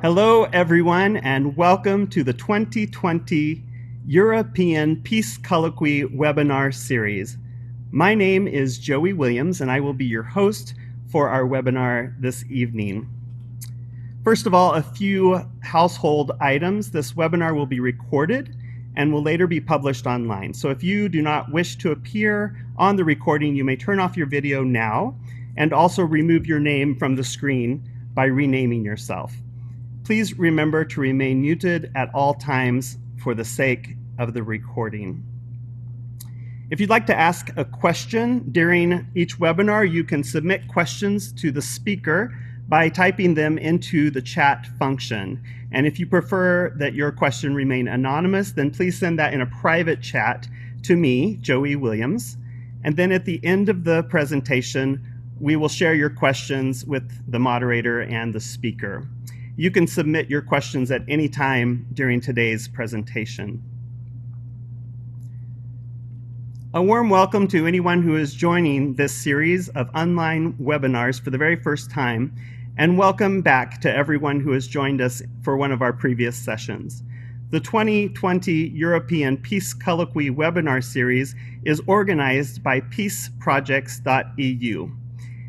Hello, everyone, and welcome to the 2020 European Peace Colloquy webinar series. My name is Joey Williams, and I will be your host for our webinar this evening. First of all, a few household items. This webinar will be recorded and will later be published online. So if you do not wish to appear on the recording, you may turn off your video now and also remove your name from the screen by renaming yourself. Please remember to remain muted at all times for the sake of the recording. If you'd like to ask a question during each webinar, you can submit questions to the speaker by typing them into the chat function. And if you prefer that your question remain anonymous, then please send that in a private chat to me, Joey Williams. And then at the end of the presentation, we will share your questions with the moderator and the speaker. You can submit your questions at any time during today's presentation. A warm welcome to anyone who is joining this series of online webinars for the very first time, and welcome back to everyone who has joined us for one of our previous sessions. The 2020 European Peace Colloquy webinar series is organized by peaceprojects.eu.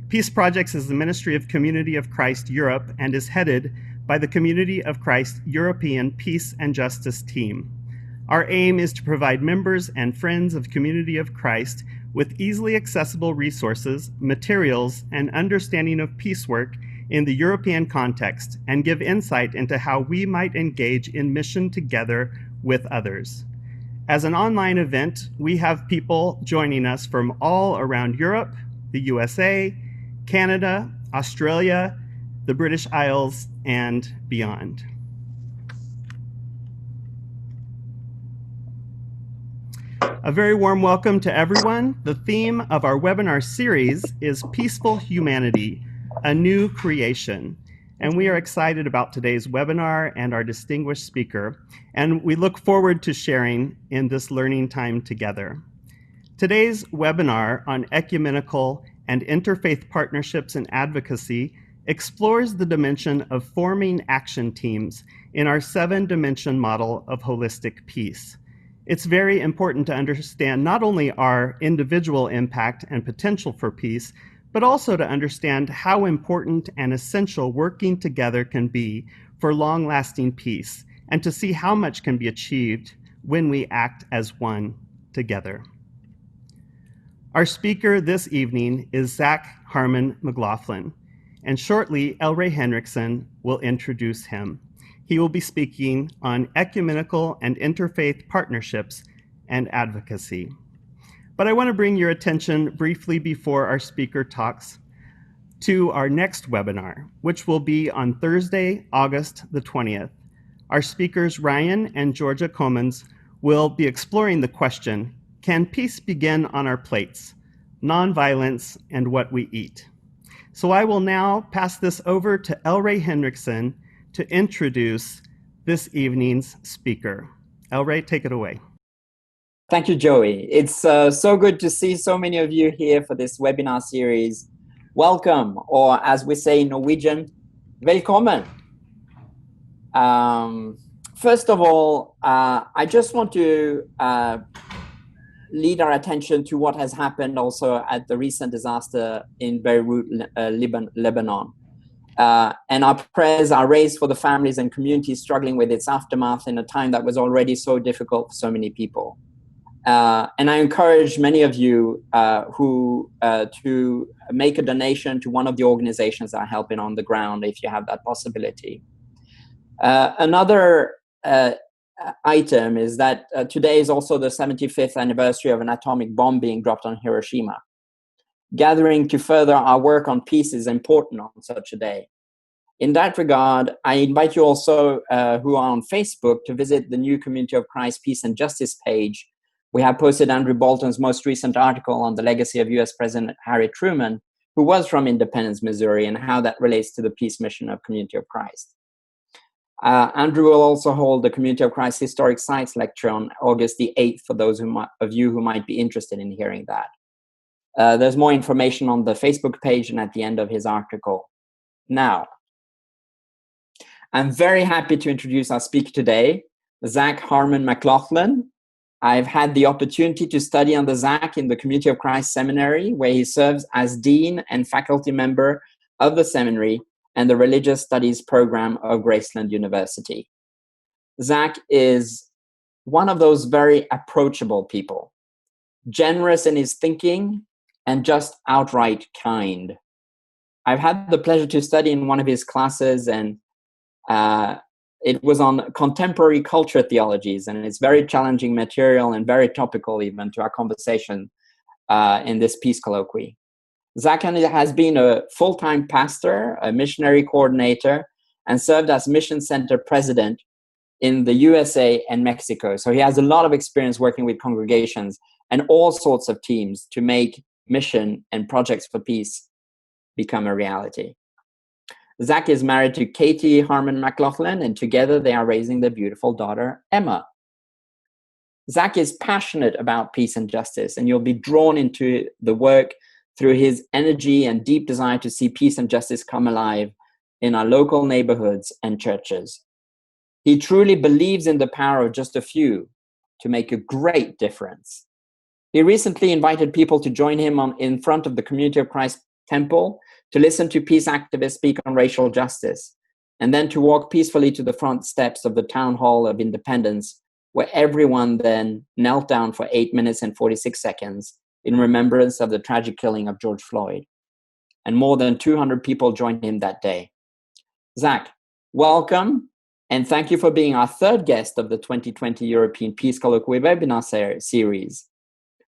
Peace Projects is the Ministry of Community of Christ Europe and is headed by the Community of Christ European Peace and Justice team. Our aim is to provide members and friends of Community of Christ with easily accessible resources, materials, and understanding of peace work in the European context, and give insight into how we might engage in mission together with others. As an online event, we have people joining us from all around Europe, the USA, Canada, Australia, the British Isles, and beyond. A very warm welcome to everyone. The theme of our webinar series is Peaceful Humanity, a New Creation. And we are excited about today's webinar and our distinguished speaker, and we look forward to sharing in this learning time together. Today's webinar on ecumenical and interfaith partnerships and advocacy explores the dimension of forming action teams in our 7-dimension model of holistic peace. It's very important to understand not only our individual impact and potential for peace, but also to understand how important and essential working together can be for long-lasting peace, and to see how much can be achieved when we act as one together. Our speaker this evening is Zac Harmon-McLaughlin, and shortly, L. Ray Henriksen will introduce him. He will be speaking on ecumenical and interfaith partnerships and advocacy. But I want to bring your attention briefly before our speaker talks to our next webinar, which will be on Thursday, August the 20th. Our speakers, Ryan and Georgia Comans, will be exploring the question, can peace begin on our plates? Nonviolence and what we eat. So I will now pass this over to L. Ray Henriksen to introduce this evening's speaker. L. Ray, take it away. Thank you, Joey. It's so good to see so many of you here for this webinar series. Welcome, or as we say in Norwegian, velkommen. First of all, I just want to lead our attention to what has happened also at the recent disaster in Beirut, Lebanon. And our prayers are raised for the families and communities struggling with its aftermath in a time that was already so difficult for so many people. And I encourage many of you to make a donation to one of the organizations that are helping on the ground if you have that possibility. Another item is that today is also the 75th anniversary of an atomic bomb being dropped on Hiroshima. Gathering to further our work on peace is important on such a day. In that regard, I invite you also who are on Facebook to visit the new Community of Christ Peace and Justice page. We have posted Andrew Bolton's most recent article on the legacy of US President Harry Truman, who was from Independence, Missouri, and how that relates to the peace mission of Community of Christ. Andrew will also hold the Community of Christ Historic Sites lecture on August the 8th for those of you who might be interested in hearing that. There's more information on the Facebook page and at the end of his article. Now, I'm very happy to introduce our speaker today, Zac Harmon-McLaughlin. I've had the opportunity to study under Zac in the Community of Christ Seminary, where he serves as Dean and faculty member of the seminary and the Religious Studies program of Graceland University. Zac is one of those very approachable people, generous in his thinking and just outright kind. I've had the pleasure to study in one of his classes, and it was on contemporary culture theologies, and it's very challenging material and very topical even to our conversation in this peace colloquy. Zac has been a full-time pastor, a missionary coordinator, and served as mission center president in the USA and Mexico. So he has a lot of experience working with congregations and all sorts of teams to make mission and projects for peace become a reality. Zac is married to Katie Harmon-McLaughlin, and together they are raising their beautiful daughter, Emma. Zac is passionate about peace and justice, and you'll be drawn into the work through his energy and deep desire to see peace and justice come alive in our local neighborhoods and churches. He truly believes in the power of just a few to make a great difference. He recently invited people to join him in front of the Community of Christ Temple to listen to peace activists speak on racial justice, and then to walk peacefully to the front steps of the Town Hall of Independence, where everyone then knelt down for 8 minutes and 46 seconds in remembrance of the tragic killing of George Floyd. And more than 200 people joined him that day. Zac, welcome, and thank you for being our third guest of the 2020 European Peace Colloquy webinar series.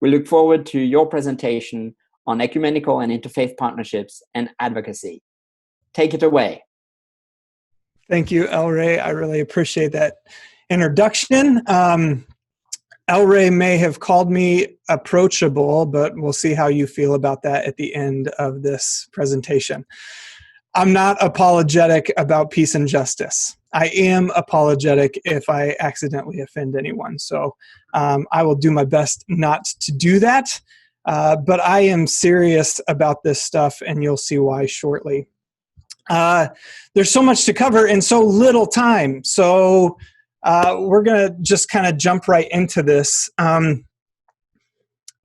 We look forward to your presentation on ecumenical and interfaith partnerships and advocacy. Take it away. Thank you, El Rey. I really appreciate that introduction. El Rey may have called me approachable, but we'll see how you feel about that at the end of this presentation. I'm not apologetic about peace and justice. I am apologetic if I accidentally offend anyone. So I will do my best not to do that. But I am serious about this stuff, and you'll see why shortly. There's so much to cover in so little time. So we're going to just kind of jump right into this. But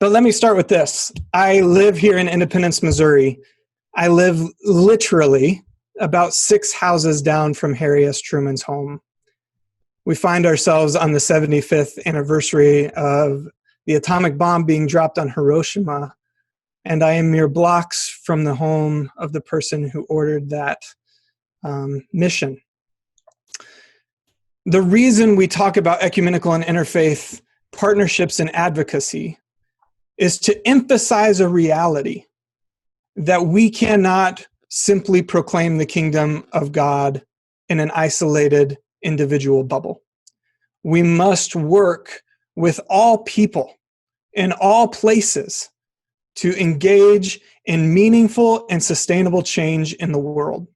let me start with this. I live here in Independence, Missouri. I live literally about 6 houses down from Harry S. Truman's home. We find ourselves on the 75th anniversary of the atomic bomb being dropped on Hiroshima, and I am mere blocks from the home of the person who ordered that mission. The reason we talk about ecumenical and interfaith partnerships and advocacy is to emphasize a reality that we cannot simply proclaim the kingdom of God in an isolated individual bubble. We must work with all people in all places to engage in meaningful and sustainable change in the world.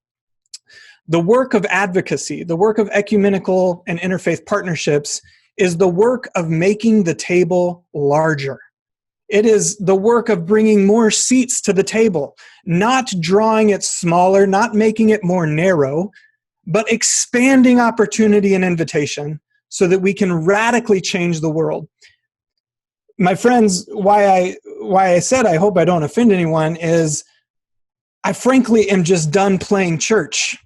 The work of advocacy, the work of ecumenical and interfaith partnerships, is the work of making the table larger. It is the work of bringing more seats to the table, not drawing it smaller, not making it more narrow, but expanding opportunity and invitation so that we can radically change the world. My friends, why I said I hope I don't offend anyone is I frankly am just done playing church.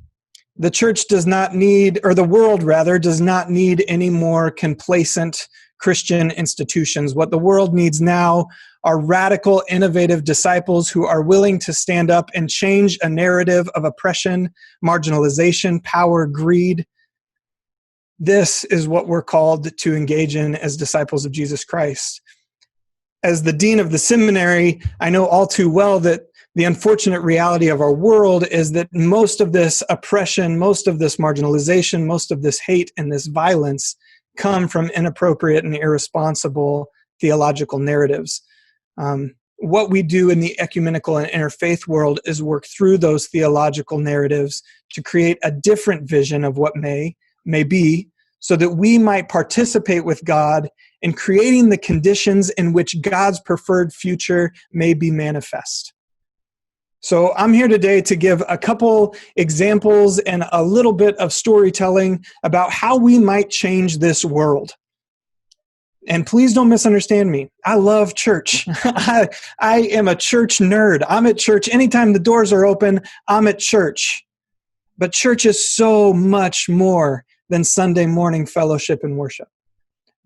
The church does not need, or the world rather, does not need any more complacent Christian institutions. What the world needs now are radical, innovative disciples who are willing to stand up and change a narrative of oppression, marginalization, power, greed. This is what we're called to engage in as disciples of Jesus Christ. As the dean of the seminary, I know all too well that the unfortunate reality of our world is that most of this oppression, most of this marginalization, most of this hate and this violence come from inappropriate and irresponsible theological narratives. What we do in the ecumenical and interfaith world is work through those theological narratives to create a different vision of what may be, so that we might participate with God in creating the conditions in which God's preferred future may be manifest. So I'm here today to give a couple examples and a little bit of storytelling about how we might change this world. And please don't misunderstand me. I love church. I am a church nerd. I'm at church. Anytime the doors are open, I'm at church. But church is so much more than Sunday morning fellowship and worship.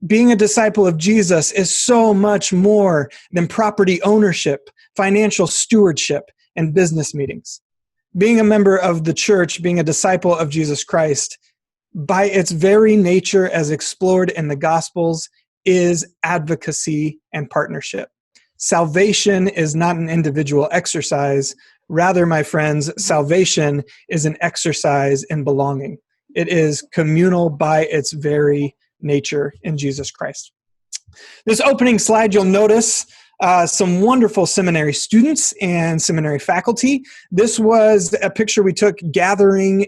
Being a disciple of Jesus is so much more than property ownership, financial stewardship, and business meetings. Being a member of the church, being a disciple of Jesus Christ, by its very nature as explored in the Gospels, is advocacy and partnership. Salvation is not an individual exercise. Rather, my friends, salvation is an exercise in belonging. It is communal by its very nature in Jesus Christ. This opening slide, you'll notice some wonderful seminary students and seminary faculty. This was a picture we took gathering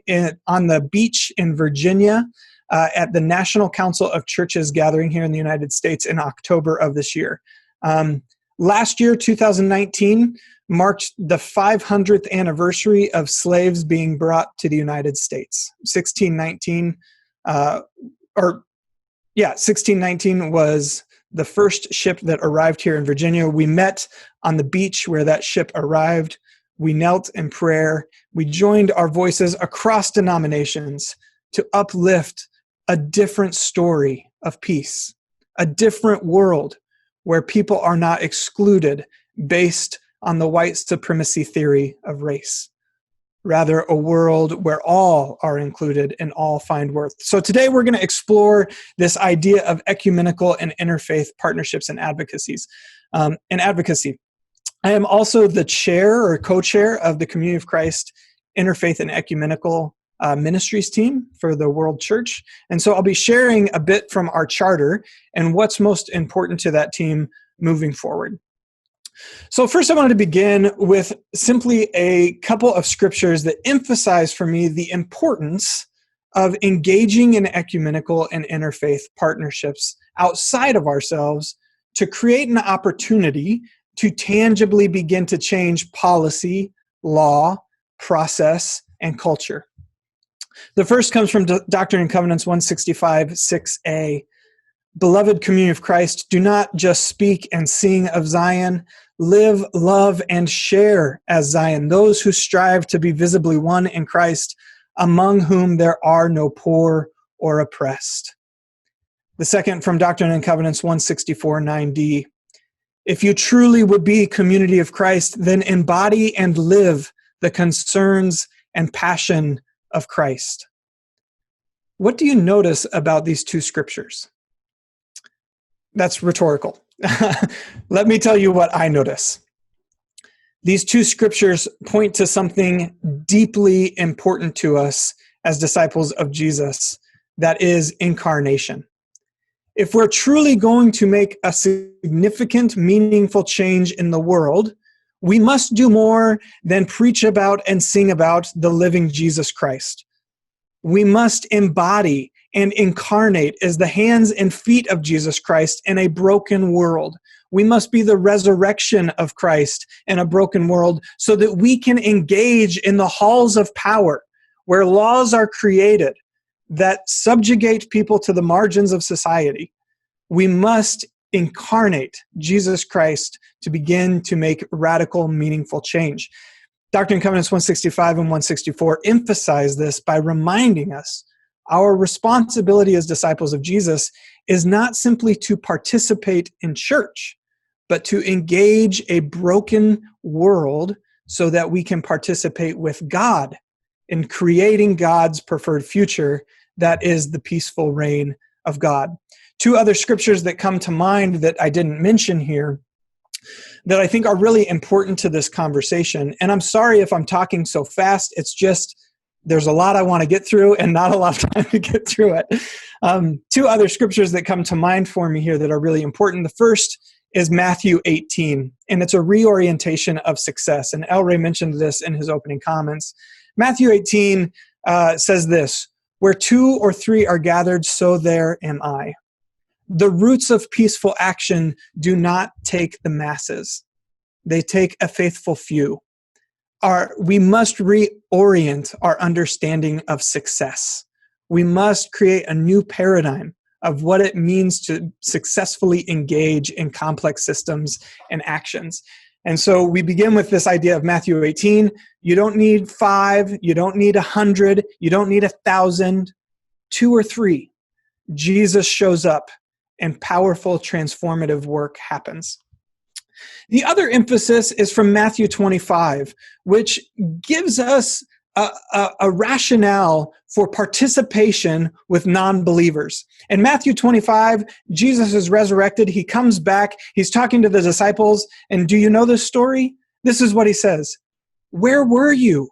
on the beach in Virginia at the National Council of Churches gathering here in the United States in October of this year. Last year, 2019, marked the 500th anniversary of slaves being brought to the United States. 1619 was the first ship that arrived here in Virginia. We met on the beach where that ship arrived. We knelt in prayer. We joined our voices across denominations to uplift a different story of peace, a different world where people are not excluded based on the white supremacy theory of race. Rather, a world where all are included and all find worth. So today we're going to explore this idea of ecumenical and interfaith partnerships and advocacy. I am also the chair or co-chair of the Community of Christ Interfaith and Ecumenical Ministries team for the World Church. And so I'll be sharing a bit from our charter and what's most important to that team moving forward. So first I wanted to begin with simply a couple of scriptures that emphasize for me the importance of engaging in ecumenical and interfaith partnerships outside of ourselves to create an opportunity to tangibly begin to change policy, law, process, and culture. The first comes from Doctrine and Covenants 165, 6a. Beloved community of Christ, do not just speak and sing of Zion. Live, love, and share as Zion, those who strive to be visibly one in Christ, among whom there are no poor or oppressed. The second from Doctrine and Covenants 164, 9d. If you truly would be community of Christ, then embody and live the concerns and passion of Christ. What do you notice about these two scriptures? That's rhetorical. Let me tell you what I notice. These two scriptures point to something deeply important to us as disciples of Jesus, that is incarnation. If we're truly going to make a significant, meaningful change in the world, we must do more than preach about and sing about the living Jesus Christ. We must embody and incarnate as the hands and feet of Jesus Christ in a broken world. We must be the resurrection of Christ in a broken world so that we can engage in the halls of power where laws are created that subjugate people to the margins of society. We must incarnate Jesus Christ to begin to make radical, meaningful change. Doctrine and Covenants 165 and 164 emphasize this by reminding us our responsibility as disciples of Jesus is not simply to participate in church, but to engage a broken world so that we can participate with God in creating God's preferred future that is the peaceful reign of God. Two other scriptures that come to mind that I didn't mention here that I think are really important to this conversation. And I'm sorry if I'm talking so fast. It's just there's a lot I want to get through and not a lot of time to get through it. Two other scriptures that come to mind for me here that are really important. The first is Matthew 18, and it's a reorientation of success. And El Rey mentioned this in his opening comments. Matthew 18 says this, where two or three are gathered, so there am I. The roots of peaceful action do not take the masses. They take a faithful few. we must reorient our understanding of success. We must create a new paradigm of what it means to successfully engage in complex systems and actions. And so we begin with this idea of Matthew 18. You don't need 5, you don't need 100, you don't need 1,000, 2 or 3. Jesus shows up and powerful transformative work happens. The other emphasis is from Matthew 25, which gives us a rationale for participation with non-believers. In Matthew 25, Jesus is resurrected. He comes back. He's talking to the disciples. And do you know this story? This is what he says. Where were you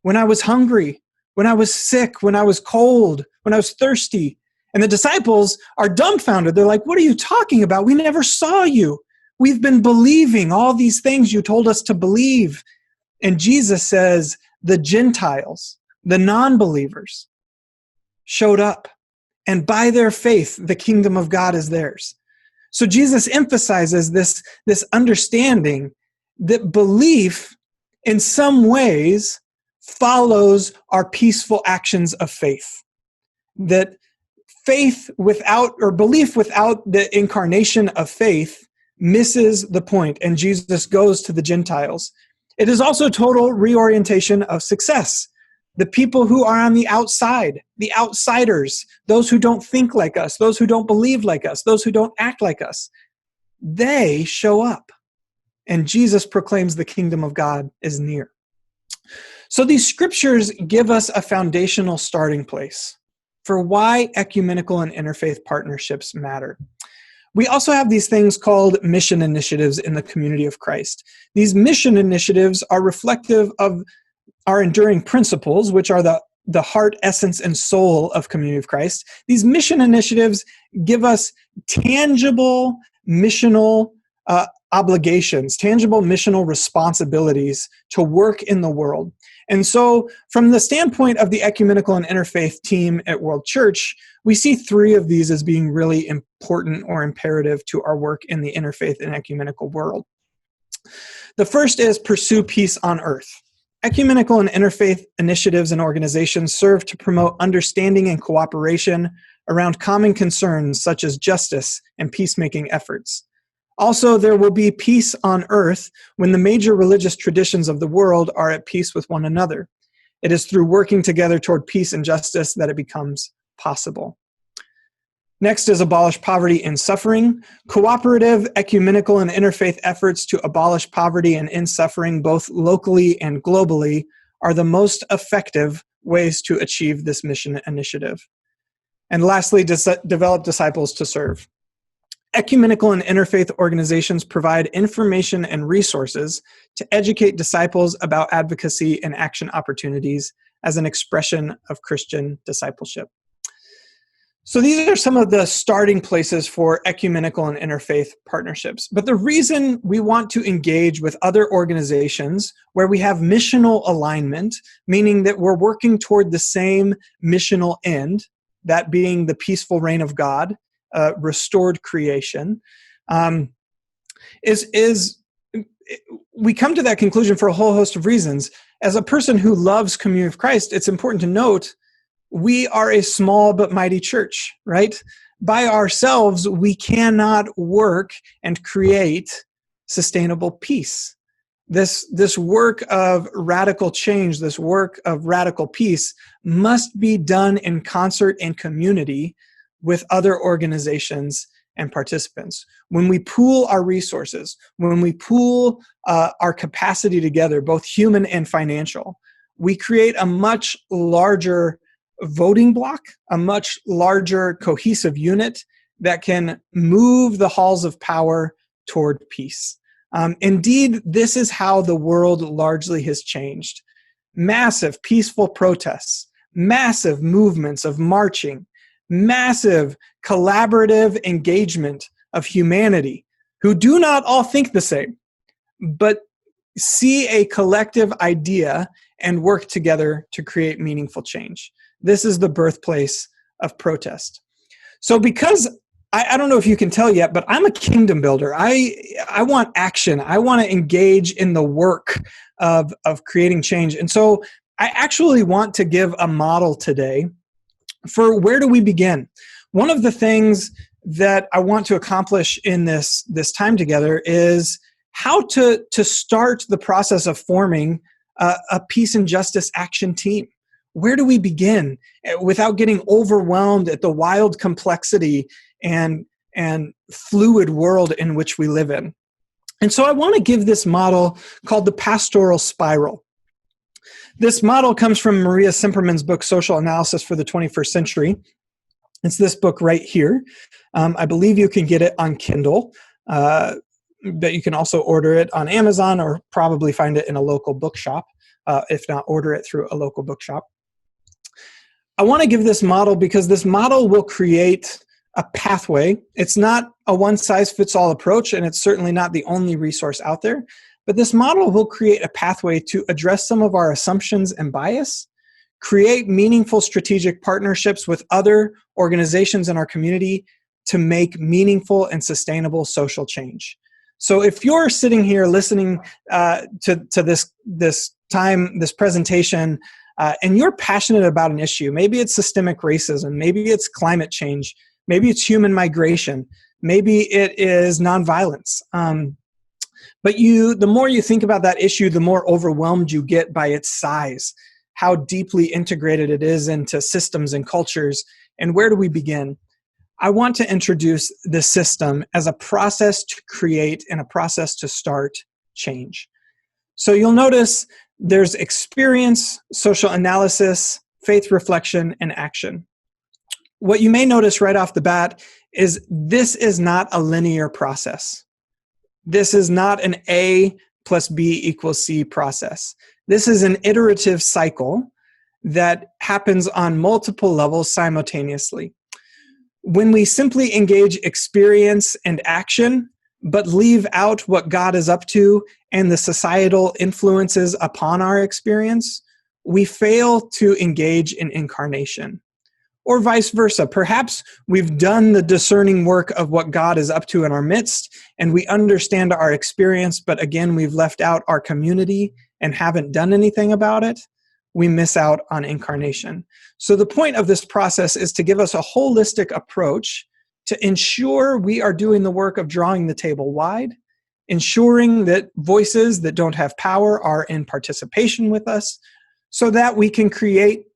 when I was hungry, when I was sick, when I was cold, when I was thirsty? And the disciples are dumbfounded. They're like, what are you talking about? We never saw you. We've been believing all these things you told us to believe. And Jesus says, the Gentiles, the non-believers, showed up. And by their faith, the kingdom of God is theirs. So Jesus emphasizes this understanding that belief in some ways follows our peaceful actions of faith. That faith without, or belief without the incarnation of faith misses the point, and Jesus goes to the Gentiles. It is also total reorientation of success. The people who are on the outside, the outsiders, those who don't think like us, those who don't believe like us, those who don't act like us, they show up. And Jesus proclaims the kingdom of God is near. So these scriptures give us a foundational starting place for why ecumenical and interfaith partnerships matter. We also have these things called mission initiatives in the community of Christ. These mission initiatives are reflective of our enduring principles, which are the heart, essence, and soul of community of Christ. These mission initiatives give us tangible missional obligations, tangible missional responsibilities to work in the world. And so from the standpoint of the ecumenical and interfaith team at World Church, we see 3 of these as being really important or imperative to our work in the interfaith and ecumenical world. The first is pursue peace on earth. Ecumenical and interfaith initiatives and organizations serve to promote understanding and cooperation around common concerns such as justice and peacemaking efforts. Also, there will be peace on earth when the major religious traditions of the world are at peace with one another. It is through working together toward peace and justice that it becomes possible. Next is abolish poverty and suffering. Cooperative, ecumenical, and interfaith efforts to abolish poverty and end suffering, both locally and globally, are the most effective ways to achieve this mission initiative. And lastly, develop disciples to serve. Ecumenical and interfaith organizations provide information and resources to educate disciples about advocacy and action opportunities as an expression of Christian discipleship. So these are some of the starting places for ecumenical and interfaith partnerships. But the reason we want to engage with other organizations where we have missional alignment, meaning that we're working toward the same missional end, that being the peaceful reign of God, restored creation, is we come to that conclusion for a whole host of reasons. As a person who loves community of Christ, it's important to note we are a small but mighty church, right? By ourselves, we cannot work and create sustainable peace. This work of radical change, this work of radical peace must be done in concert and community with other organizations and participants. When we pool our resources, when we pool our capacity together, both human and financial, we create a much larger voting block, a much larger cohesive unit that can move the halls of power toward peace. Indeed, this is how the world largely has changed. Massive peaceful protests, massive movements of marching, massive collaborative engagement of humanity who do not all think the same, but see a collective idea and work together to create meaningful change. This is the birthplace of protest. So because I don't know if you can tell yet, but I'm a kingdom builder. I want action. I want to engage in the work of creating change. And so I actually want to give a model today for where do we begin. One of the things that I want to accomplish in this time together is how to start the process of forming a peace and justice action team. Where do we begin without getting overwhelmed at the wild complexity and fluid world in which we live in? And so I want to give this model called the pastoral spiral. This model comes from Maria Simperman's book, Social Analysis for the 21st Century. It's this book right here. I believe you can get it on Kindle, but you can also order it on Amazon or probably find it in a local bookshop, if not order it through a local bookshop. I want to give this model because this model will create a pathway. It's not a one-size-fits-all approach, and it's certainly not the only resource out there, but this model will create a pathway to address some of our assumptions and bias, create meaningful strategic partnerships with other organizations in our community to make meaningful and sustainable social change. So if you're sitting here listening to this presentation, and you're passionate about an issue, maybe it's systemic racism, maybe it's climate change, maybe it's human migration, maybe it is nonviolence. But the more you think about that issue, the more overwhelmed you get by its size, how deeply integrated it is into systems and cultures, and where do we begin? I want to introduce the system as a process to create and a process to start change. So you'll notice there's experience, social analysis, faith reflection, and action. What you may notice right off the bat is this is not a linear process. This is not an A plus B equals C process. This is an iterative cycle that happens on multiple levels simultaneously. When we simply engage experience and action, but leave out what God is up to and the societal influences upon our experience, we fail to engage in incarnation. Or vice versa. Perhaps we've done the discerning work of what God is up to in our midst, and we understand our experience, but again, we've left out our community and haven't done anything about it. We miss out on incarnation. So the point of this process is to give us a holistic approach to ensure we are doing the work of drawing the table wide, ensuring that voices that don't have power are in participation with us, so that we can create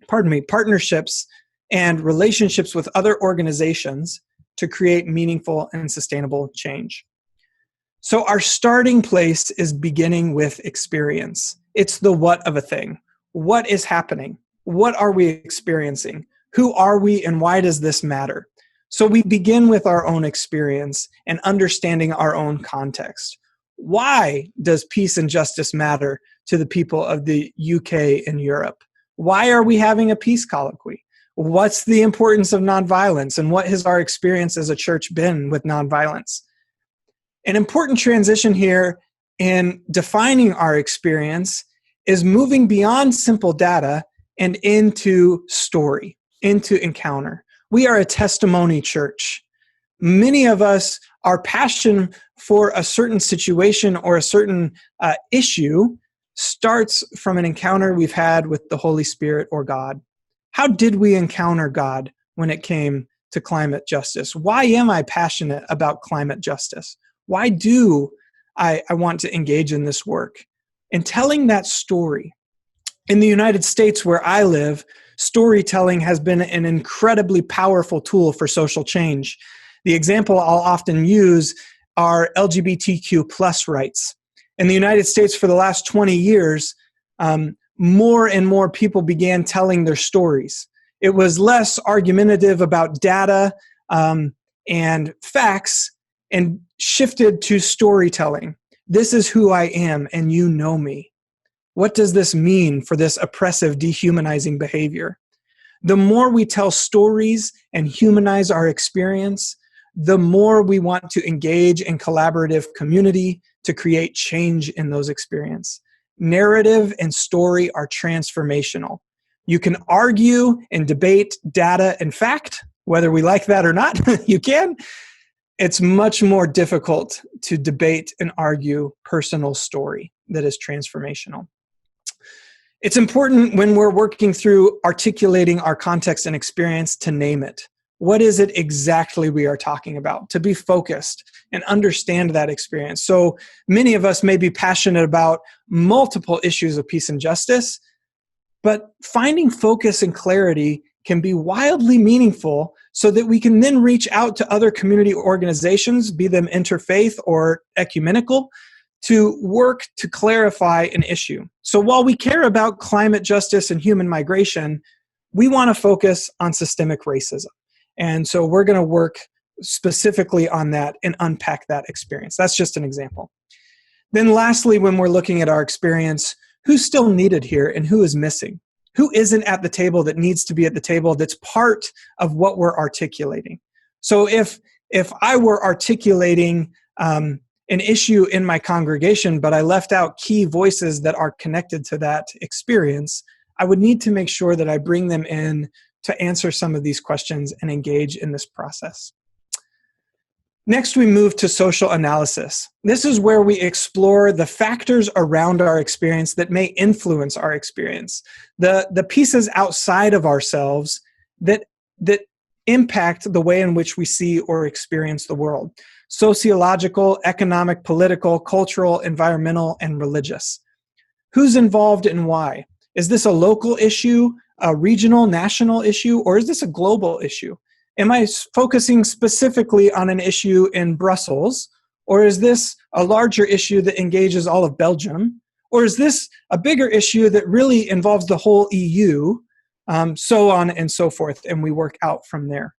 partnerships and relationships with other organizations to create meaningful and sustainable change. So our starting place is beginning with experience. It's the what of a thing. What is happening? What are we experiencing? Who are we and why does this matter? So we begin with our own experience and understanding our own context. Why does peace and justice matter to the people of the UK and Europe? Why are we having a peace colloquy? What's the importance of nonviolence, and what has our experience as a church been with nonviolence? An important transition here in defining our experience is moving beyond simple data and into story, into encounter. We are a testimony church. Many of us, our passion for a certain situation or a certain issue starts from an encounter we've had with the Holy Spirit or God. How did we encounter God when it came to climate justice? Why am I passionate about climate justice? Why do I want to engage in this work? And telling that story. In the United States where I live, storytelling has been an incredibly powerful tool for social change. The example I'll often use are LGBTQ plus rights. In the United States for the last 20 years, more and more people began telling their stories. It was less argumentative about data and facts and shifted to storytelling. This is who I am and you know me. What does this mean for this oppressive, dehumanizing behavior? The more we tell stories and humanize our experience, the more we want to engage in collaborative community to create change in those experiences. Narrative and story are transformational. You can argue and debate data and fact, whether we like that or not, you can. It's much more difficult to debate and argue personal story that is transformational. It's important when we're working through articulating our context and experience to name it. What is it exactly we are talking about? To be focused and understand that experience. So many of us may be passionate about multiple issues of peace and justice, but finding focus and clarity can be wildly meaningful so that we can then reach out to other community organizations, be them interfaith or ecumenical, to work to clarify an issue. So while we care about climate justice and human migration, we want to focus on systemic racism. And so we're going to work specifically on that and unpack that experience. That's just an example. Then lastly, when we're looking at our experience, who's still needed here and who is missing? Who isn't at the table that needs to be at the table that's part of what we're articulating? So if I were articulating an issue in my congregation, but I left out key voices that are connected to that experience, I would need to make sure that I bring them in to answer some of these questions and engage in this process. Next, we move to social analysis. This is where we explore the factors around our experience that may influence our experience, the pieces outside of ourselves that impact the way in which we see or experience the world. Sociological, economic, political, cultural, environmental, and religious. Who's involved and why? Is this a local issue, a regional, national issue, or is this a global issue? Am I focusing specifically on an issue in Brussels, or is this a larger issue that engages all of Belgium, or is this a bigger issue that really involves the whole EU, so on and so forth, and we work out from there.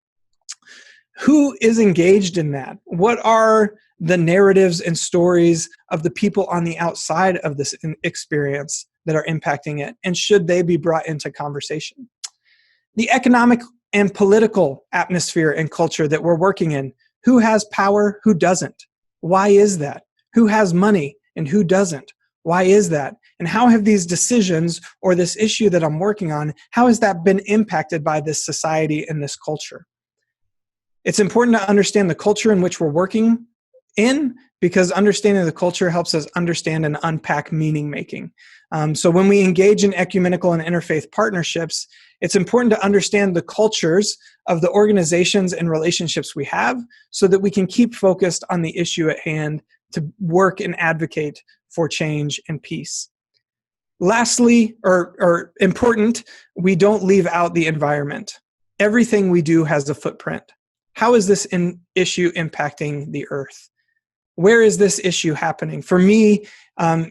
Who is engaged in that? What are the narratives and stories of the people on the outside of this experience that are impacting it, and should they be brought into conversation? The economic and political atmosphere and culture that we're working in. Who has power? Who doesn't? Why is that? Who has money and who doesn't? Why is that? And how have these decisions or this issue that I'm working on, how has that been impacted by this society and this culture? It's important to understand the culture in which we're working in, because understanding the culture helps us understand and unpack meaning making. So when we engage in ecumenical and interfaith partnerships, it's important to understand the cultures of the organizations and relationships we have so that we can keep focused on the issue at hand to work and advocate for change and peace. Lastly, or important, we don't leave out the environment. Everything we do has a footprint. How is this issue impacting the earth? Where is this issue happening? For me,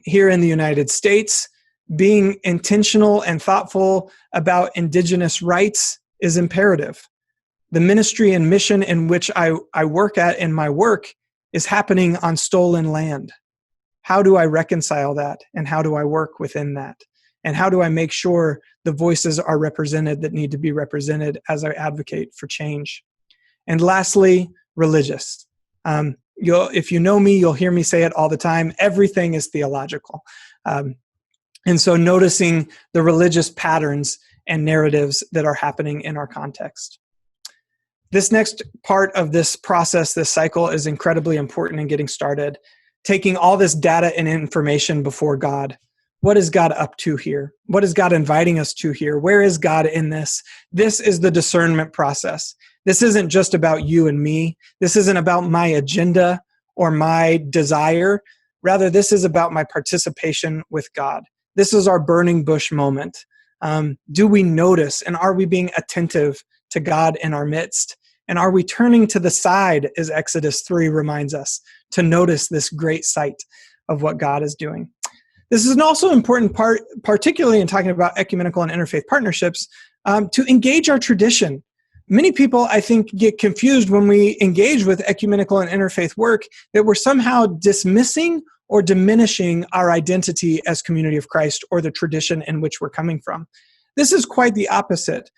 here in the United States, being intentional and thoughtful about indigenous rights is imperative. The ministry and mission in which I work at in my work is happening on stolen land. How do I reconcile that? And how do I work within that? And how do I make sure the voices are represented that need to be represented as I advocate for change? And lastly, religious. If you know me, you'll hear me say it all the time. Everything is theological. And so noticing the religious patterns and narratives that are happening in our context. This next part of this process, this cycle, is incredibly important in getting started. Taking all this data and information before God. What is God up to here? What is God inviting us to here? Where is God in this? This is the discernment process. This isn't just about you and me. This isn't about my agenda or my desire. Rather, this is about my participation with God. This is our burning bush moment. Do we notice, and are we being attentive to God in our midst? And are we turning to the side, as Exodus 3 reminds us, to notice this great sight of what God is doing? This is an also important part, particularly in talking about ecumenical and interfaith partnerships, to engage our tradition. Many people, I think, get confused when we engage with ecumenical and interfaith work that we're somehow dismissing or diminishing our identity as community of Christ or the tradition in which we're coming from. This is quite the opposite.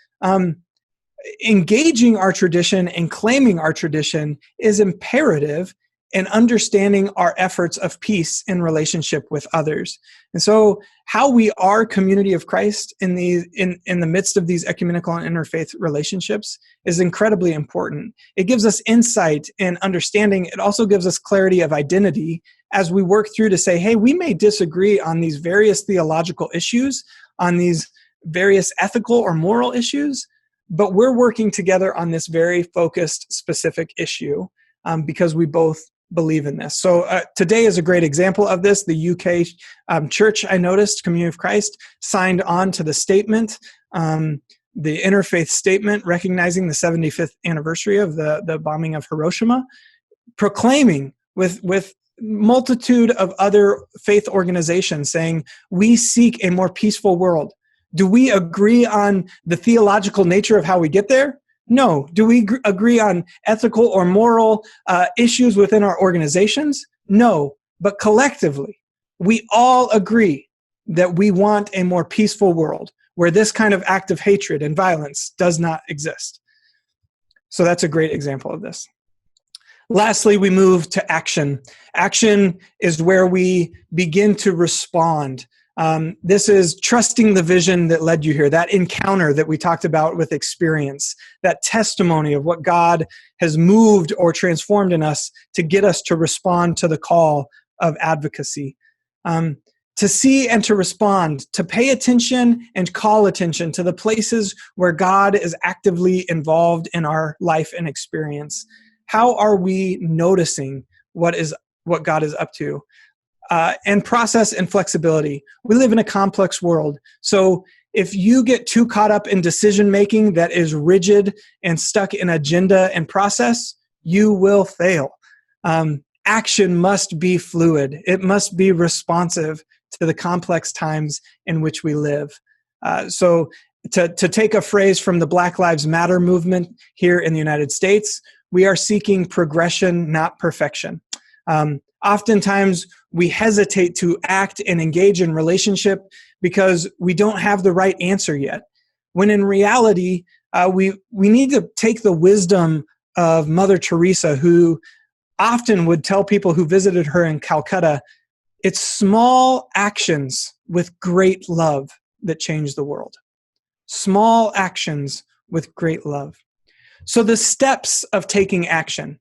Engaging our tradition and claiming our tradition is imperative and understanding our efforts of peace in relationship with others. And so how we are community of Christ in the midst of these ecumenical and interfaith relationships is incredibly important. It gives us insight and understanding. It also gives us clarity of identity as we work through to say, hey, we may disagree on these various theological issues, on these various ethical or moral issues, but we're working together on this very focused, specific issue because we both believe in this. So today is a great example of this. The UK church, I noticed, Community of Christ, signed on to the statement, the interfaith statement, recognizing the 75th anniversary of the bombing of Hiroshima, proclaiming with multitude of other faith organizations saying, we seek a more peaceful world. Do we agree on the theological nature of how we get there? No. Do we agree on ethical or moral issues within our organizations? No. But collectively, we all agree that we want a more peaceful world where this kind of act of hatred and violence does not exist. So that's a great example of this. Lastly, we move to action. Action is where we begin to respond. This is trusting the vision that led you here, that encounter that we talked about with experience, that testimony of what God has moved or transformed in us to get us to respond to the call of advocacy. To see and to respond, to pay attention and call attention to the places where God is actively involved in our life and experience. How are we noticing what God is up to? And process and flexibility. We live in a complex world. So if you get too caught up in decision-making that is rigid and stuck in agenda and process, you will fail. Action must be fluid. It must be responsive to the complex times in which we live. So to take a phrase from the Black Lives Matter movement here in the United States, we are seeking progression, not perfection. Oftentimes, we hesitate to act and engage in relationship because we don't have the right answer yet. When in reality, we need to take the wisdom of Mother Teresa, who often would tell people who visited her in Calcutta, it's small actions with great love that change the world. Small actions with great love. So the steps of taking action: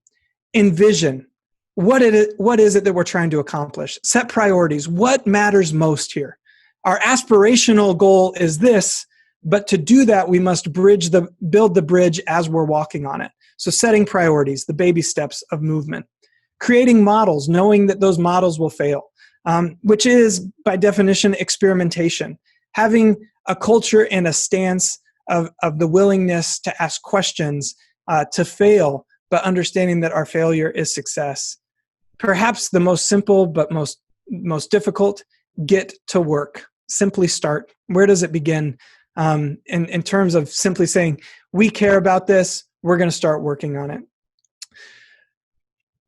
envision. What is it that we're trying to accomplish? Set priorities. What matters most here? Our aspirational goal is this, but to do that, we must build the bridge as we're walking on it. So setting priorities, the baby steps of movement. Creating models, knowing that those models will fail, which is, by definition, experimentation. Having a culture and a stance of the willingness to ask questions, to fail, but understanding that our failure is success. Perhaps the most simple but most difficult, get to work. Simply start. Where does it begin? In terms of simply saying, we care about this, we're going to start working on it.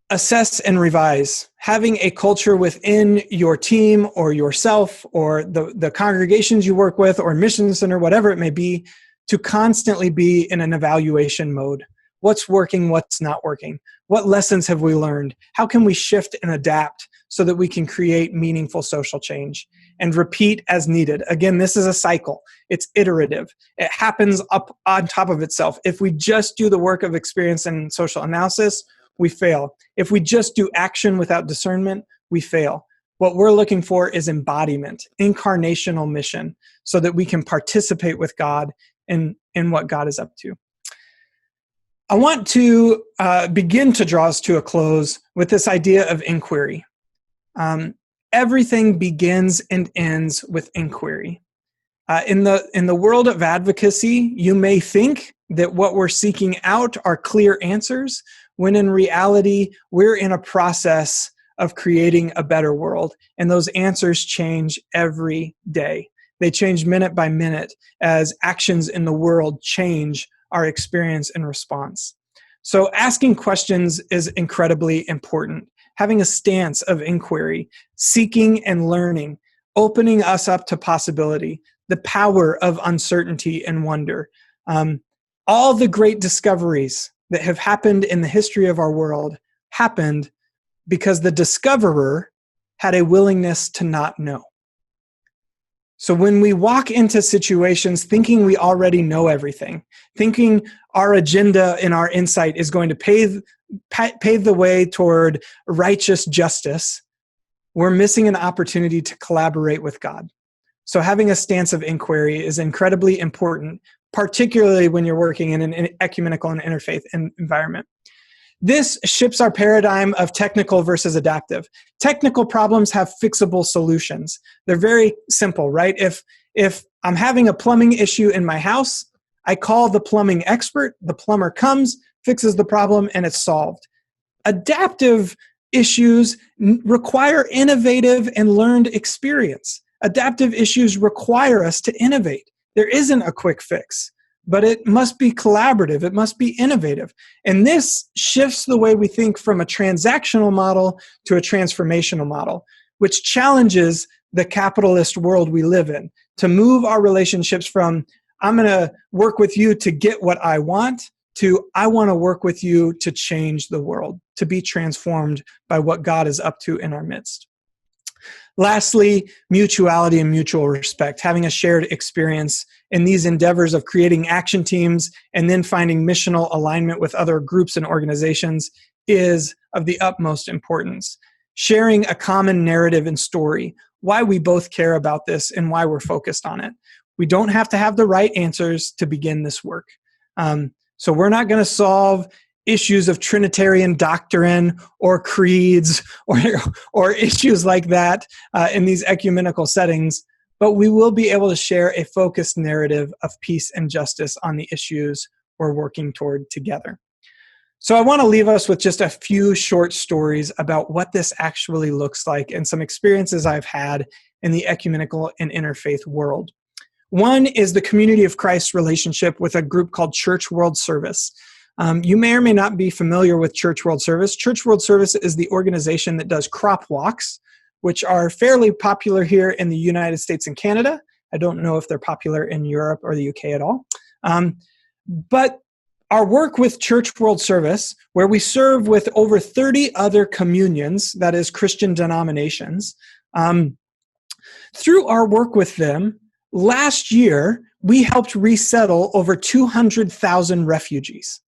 Assess and revise. Having a culture within your team or yourself or the congregations you work with or mission center, whatever it may be, to constantly be in an evaluation mode. What's working, what's not working? What lessons have we learned? How can we shift and adapt so that we can create meaningful social change? And repeat as needed. Again, this is a cycle. It's iterative. It happens up on top of itself. If we just do the work of experience and social analysis, we fail. If we just do action without discernment, we fail. What we're looking for is embodiment, incarnational mission, so that we can participate with God in what God is up to. I want to begin to draw us to a close with this idea of inquiry. Everything begins and ends with inquiry. In the world of advocacy, you may think that what we're seeking out are clear answers, when in reality, we're in a process of creating a better world. And those answers change every day. They change minute by minute as actions in the world change our experience and response. So asking questions is incredibly important. Having a stance of inquiry, seeking and learning, opening us up to possibility, the power of uncertainty and wonder. All the great discoveries that have happened in the history of our world happened because the discoverer had a willingness to not know. So when we walk into situations thinking we already know everything, thinking our agenda and our insight is going to pave the way toward righteous justice, we're missing an opportunity to collaborate with God. So having a stance of inquiry is incredibly important, particularly when you're working in an ecumenical and interfaith environment. This shifts our paradigm of technical versus adaptive. Technical problems have fixable solutions. They're very simple, right? If I'm having a plumbing issue in my house, I call the plumbing expert, the plumber comes, fixes the problem, and it's solved. Adaptive issues require innovative and learned experience. Adaptive issues require us to innovate. There isn't a quick fix, but it must be collaborative. It must be innovative. And this shifts the way we think from a transactional model to a transformational model, which challenges the capitalist world we live in, to move our relationships from, I'm going to work with you to get what I want, to I want to work with you to change the world, to be transformed by what God is up to in our midst. Lastly, mutuality and mutual respect, having a shared experience in these endeavors of creating action teams and then finding missional alignment with other groups and organizations is of the utmost importance. Sharing a common narrative and story, why we both care about this and why we're focused on it. We don't have to have the right answers to begin this work. So we're not going to solve issues of Trinitarian doctrine or creeds or issues like that in these ecumenical settings, but we will be able to share a focused narrative of peace and justice on the issues we're working toward together. So I want to leave us with just a few short stories about what this actually looks like and some experiences I've had in the ecumenical and interfaith world. One is the Community of Christ relationship with a group called Church World Service. You may or may not be familiar with Church World Service. Church World Service is the organization that does crop walks, which are fairly popular here in the United States and Canada. I don't know if they're popular in Europe or the UK at all. But our work with Church World Service, where we serve with over 30 other communions, that is Christian denominations, through our work with them, last year, we helped resettle over 200,000 refugees.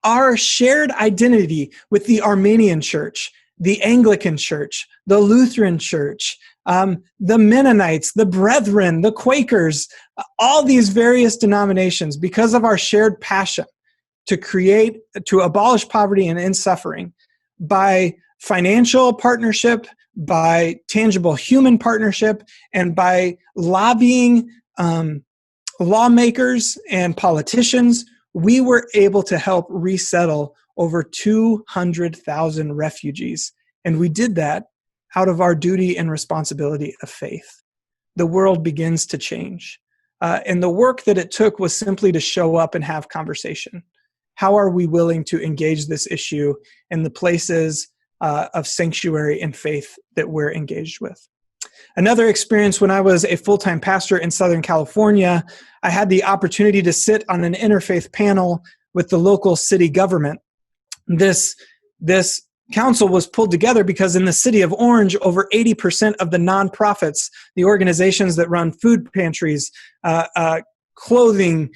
Our shared identity with the Armenian Church, the Anglican Church, the Lutheran Church, the Mennonites, the Brethren, the Quakers, all these various denominations, because of our shared passion to abolish poverty and end suffering by financial partnership, by tangible human partnership, and by lobbying lawmakers and politicians, we were able to help resettle over 200,000 refugees. And we did that out of our duty and responsibility of faith. The world begins to change. And the work that it took was simply to show up and have conversation. How are we willing to engage this issue in the places of sanctuary and faith that we're engaged with? Another experience, when I was a full-time pastor in Southern California, I had the opportunity to sit on an interfaith panel with the local city government. This council was pulled together because in the city of Orange, over 80% of the nonprofits, the organizations that run food pantries, clothing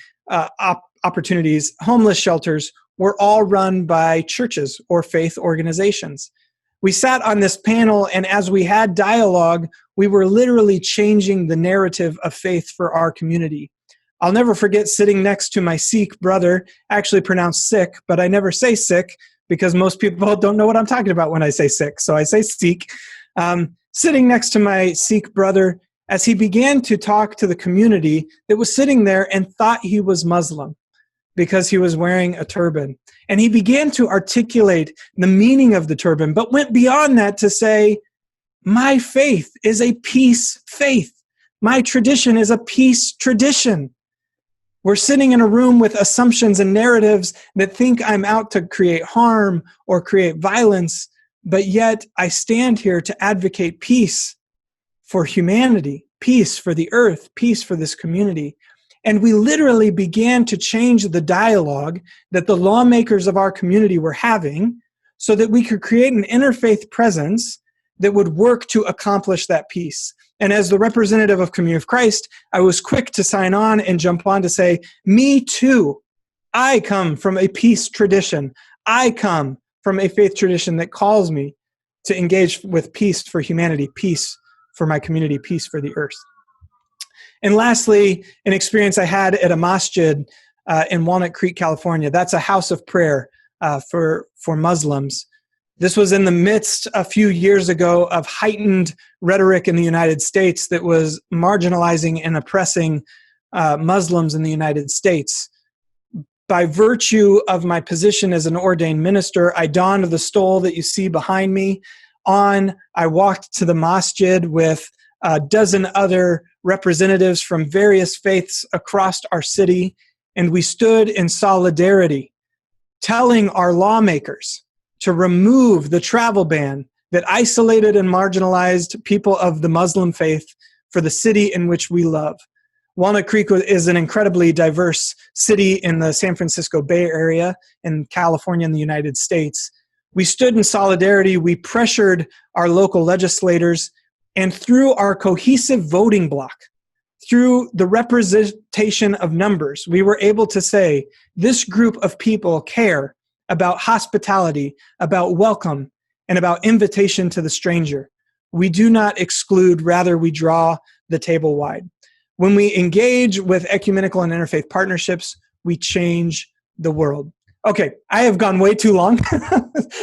opportunities, homeless shelters, were all run by churches or faith organizations. We sat on this panel, and as we had dialogue, we were literally changing the narrative of faith for our community. I'll never forget sitting next to my Sikh brother, actually pronounced Sikh, but I never say Sikh because most people don't know what I'm talking about when I say Sikh, so I say Sikh. Sitting next to my Sikh brother as he began to talk to the community that was sitting there and thought he was Muslim because he was wearing a turban. And he began to articulate the meaning of the turban, but went beyond that to say, my faith is a peace faith. My tradition is a peace tradition. We're sitting in a room with assumptions and narratives that think I'm out to create harm or create violence, but yet I stand here to advocate peace for humanity, peace for the earth, peace for this community. And we literally began to change the dialogue that the lawmakers of our community were having so that we could create an interfaith presence that would work to accomplish that peace. And as the representative of Community of Christ, I was quick to sign on and jump on to say, me too. I come from a peace tradition. I come from a faith tradition that calls me to engage with peace for humanity, peace for my community, peace for the earth. And lastly, an experience I had at a masjid in Walnut Creek, California. That's a house of prayer for Muslims. This was in the midst a few years ago of heightened rhetoric in the United States that was marginalizing and oppressing Muslims in the United States. By virtue of my position as an ordained minister, I donned the stole that you see behind me. I walked to the masjid with a dozen other representatives from various faiths across our city, and we stood in solidarity, telling our lawmakers to remove the travel ban that isolated and marginalized people of the Muslim faith for the city in which we love. Walnut Creek is an incredibly diverse city in the San Francisco Bay Area in California in the United States. We stood in solidarity, we pressured our local legislators, and through our cohesive voting bloc, through the representation of numbers, we were able to say, this group of people care about hospitality, about welcome, and about invitation to the stranger. We do not exclude, rather we draw the table wide. When we engage with ecumenical and interfaith partnerships, we change the world. Okay, I have gone way too long,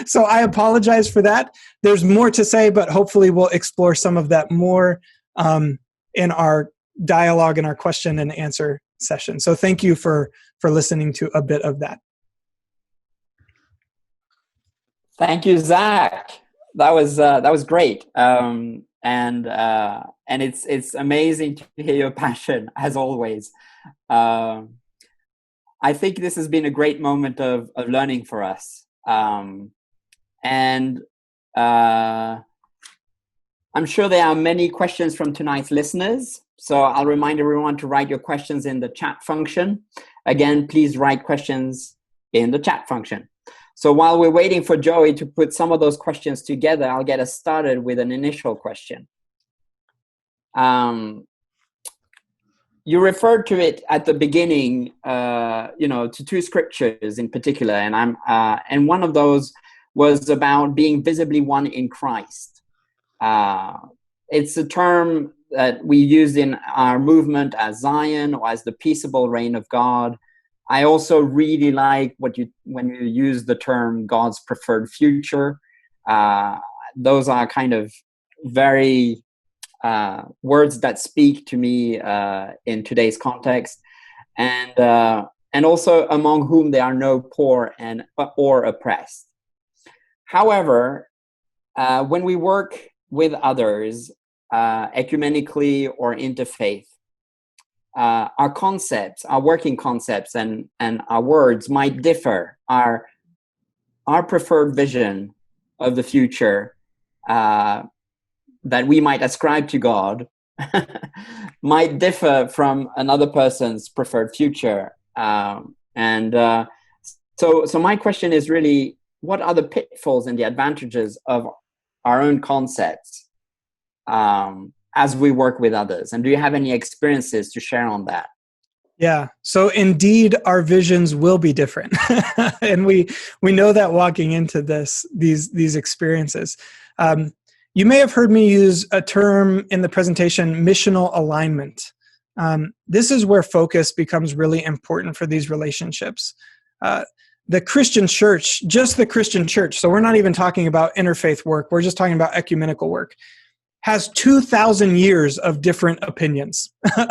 so I apologize for that. There's more to say, but hopefully we'll explore some of that more in our dialogue and our question and answer session. So thank you for listening to a bit of that. Thank you, Zach. That was great. And it's amazing to hear your passion, as always. I think this has been a great moment of learning for us. I'm sure there are many questions from tonight's listeners. So I'll remind everyone to write your questions in the chat function. Again, please write questions in the chat function. So while we're waiting for Joey to put some of those questions together, I'll get us started with an initial question. You referred to it at the beginning, to two scriptures in particular, and one of those was about being visibly one in Christ. It's a term that we use in our movement as Zion, or as the peaceable reign of God. I also really like when you use the term God's preferred future. Those are kind of very words that speak to me in today's context, and also among whom there are no poor or oppressed. However, when we work with others, ecumenically or interfaith, our concepts, our working concepts, and our words might differ. Our preferred vision of the future that we might ascribe to God might differ from another person's preferred future. So my question is really, what are the pitfalls and the advantages of our own concepts as we work with others? And do you have any experiences to share on that? Yeah. So indeed, our visions will be different. And we know that walking into these experiences. You may have heard me use a term in the presentation, missional alignment. This is where focus becomes really important for these relationships. The Christian church, just the Christian church, so we're not even talking about interfaith work, we're just talking about ecumenical work, has 2,000 years of different opinions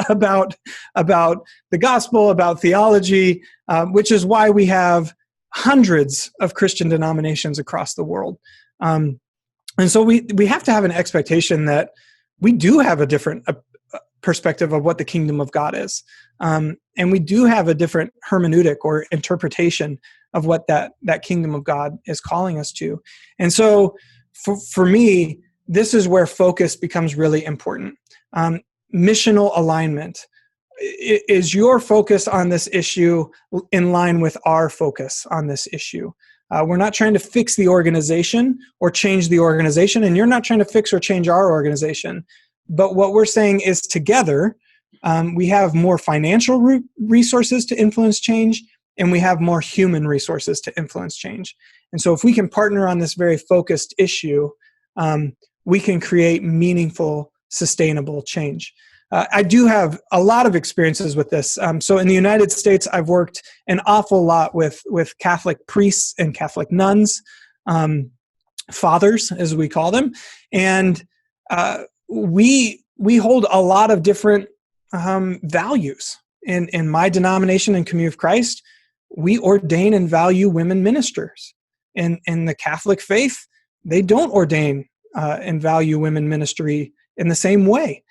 about the gospel, about theology, which is why we have hundreds of Christian denominations across the world. And so we have to have an expectation that we do have a different perspective of what the kingdom of God is. And we do have a different hermeneutic or interpretation of what that kingdom of God is calling us to. And so for me, this is where focus becomes really important. Missional alignment. Is your focus on this issue in line with our focus on this issue? We're not trying to fix the organization or change the organization, and you're not trying to fix or change our organization. But what we're saying is together, we have more financial resources to influence change, and we have more human resources to influence change. And so if we can partner on this very focused issue, we can create meaningful, sustainable change. I do have a lot of experiences with this. So in the United States, I've worked an awful lot with Catholic priests and Catholic nuns, fathers, as we call them. And we hold a lot of different values. In my denomination and Community of Christ, we ordain and value women ministers. In the Catholic faith, they don't ordain and value women ministry in the same way.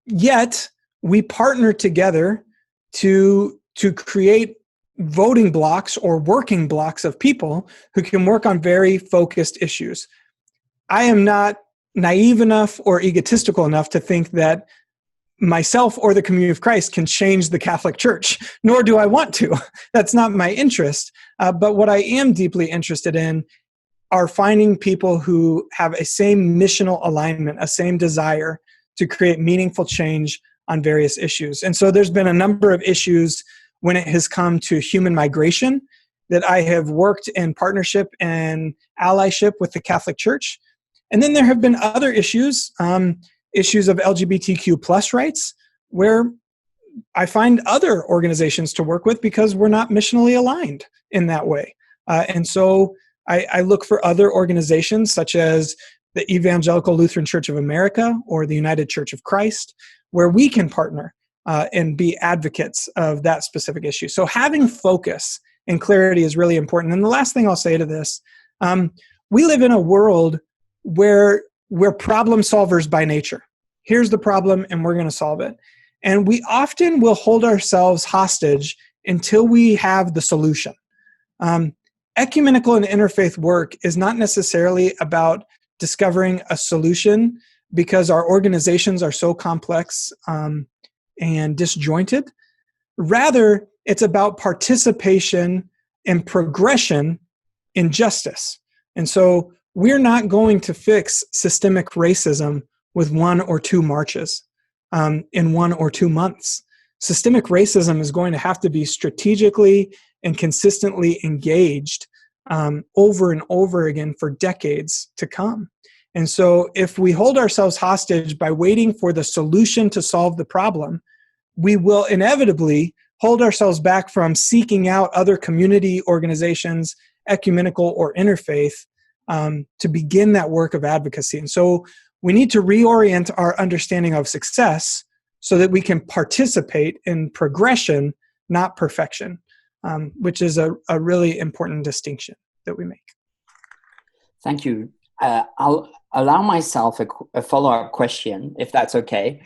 Yet we partner together to create voting blocks or working blocks of people who can work on very focused issues. I am not naive enough or egotistical enough to think that myself or the Community of Christ can change the Catholic Church, nor do I want to. That's not my interest. But what I am deeply interested in are finding people who have a same missional alignment, a same desire to create meaningful change on various issues. And so there's been a number of issues when it has come to human migration that I have worked in partnership and allyship with the Catholic Church. And then there have been other issues, issues of LGBTQ plus rights, where I find other organizations to work with because we're not missionally aligned in that way. And so I look for other organizations such as the Evangelical Lutheran Church of America or the United Church of Christ, where we can partner and be advocates of that specific issue. So having focus and clarity is really important. And the last thing I'll say to this, we live in a world where we're problem solvers by nature. Here's the problem, and we're going to solve it. And we often will hold ourselves hostage until we have the solution. Ecumenical and interfaith work is not necessarily about discovering a solution because our organizations are so complex and disjointed. Rather, it's about participation and progression in justice. And so we're not going to fix systemic racism with 1 or 2 marches in 1 or 2 months. Systemic racism is going to have to be strategically and consistently engaged over and over again for decades to come. And so if we hold ourselves hostage by waiting for the solution to solve the problem, we will inevitably hold ourselves back from seeking out other community organizations, ecumenical or interfaith, to begin that work of advocacy. And so we need to reorient our understanding of success so that we can participate in progression, not perfection, which is a really important distinction that we make. Thank you. I'll allow myself a follow-up question, if that's okay,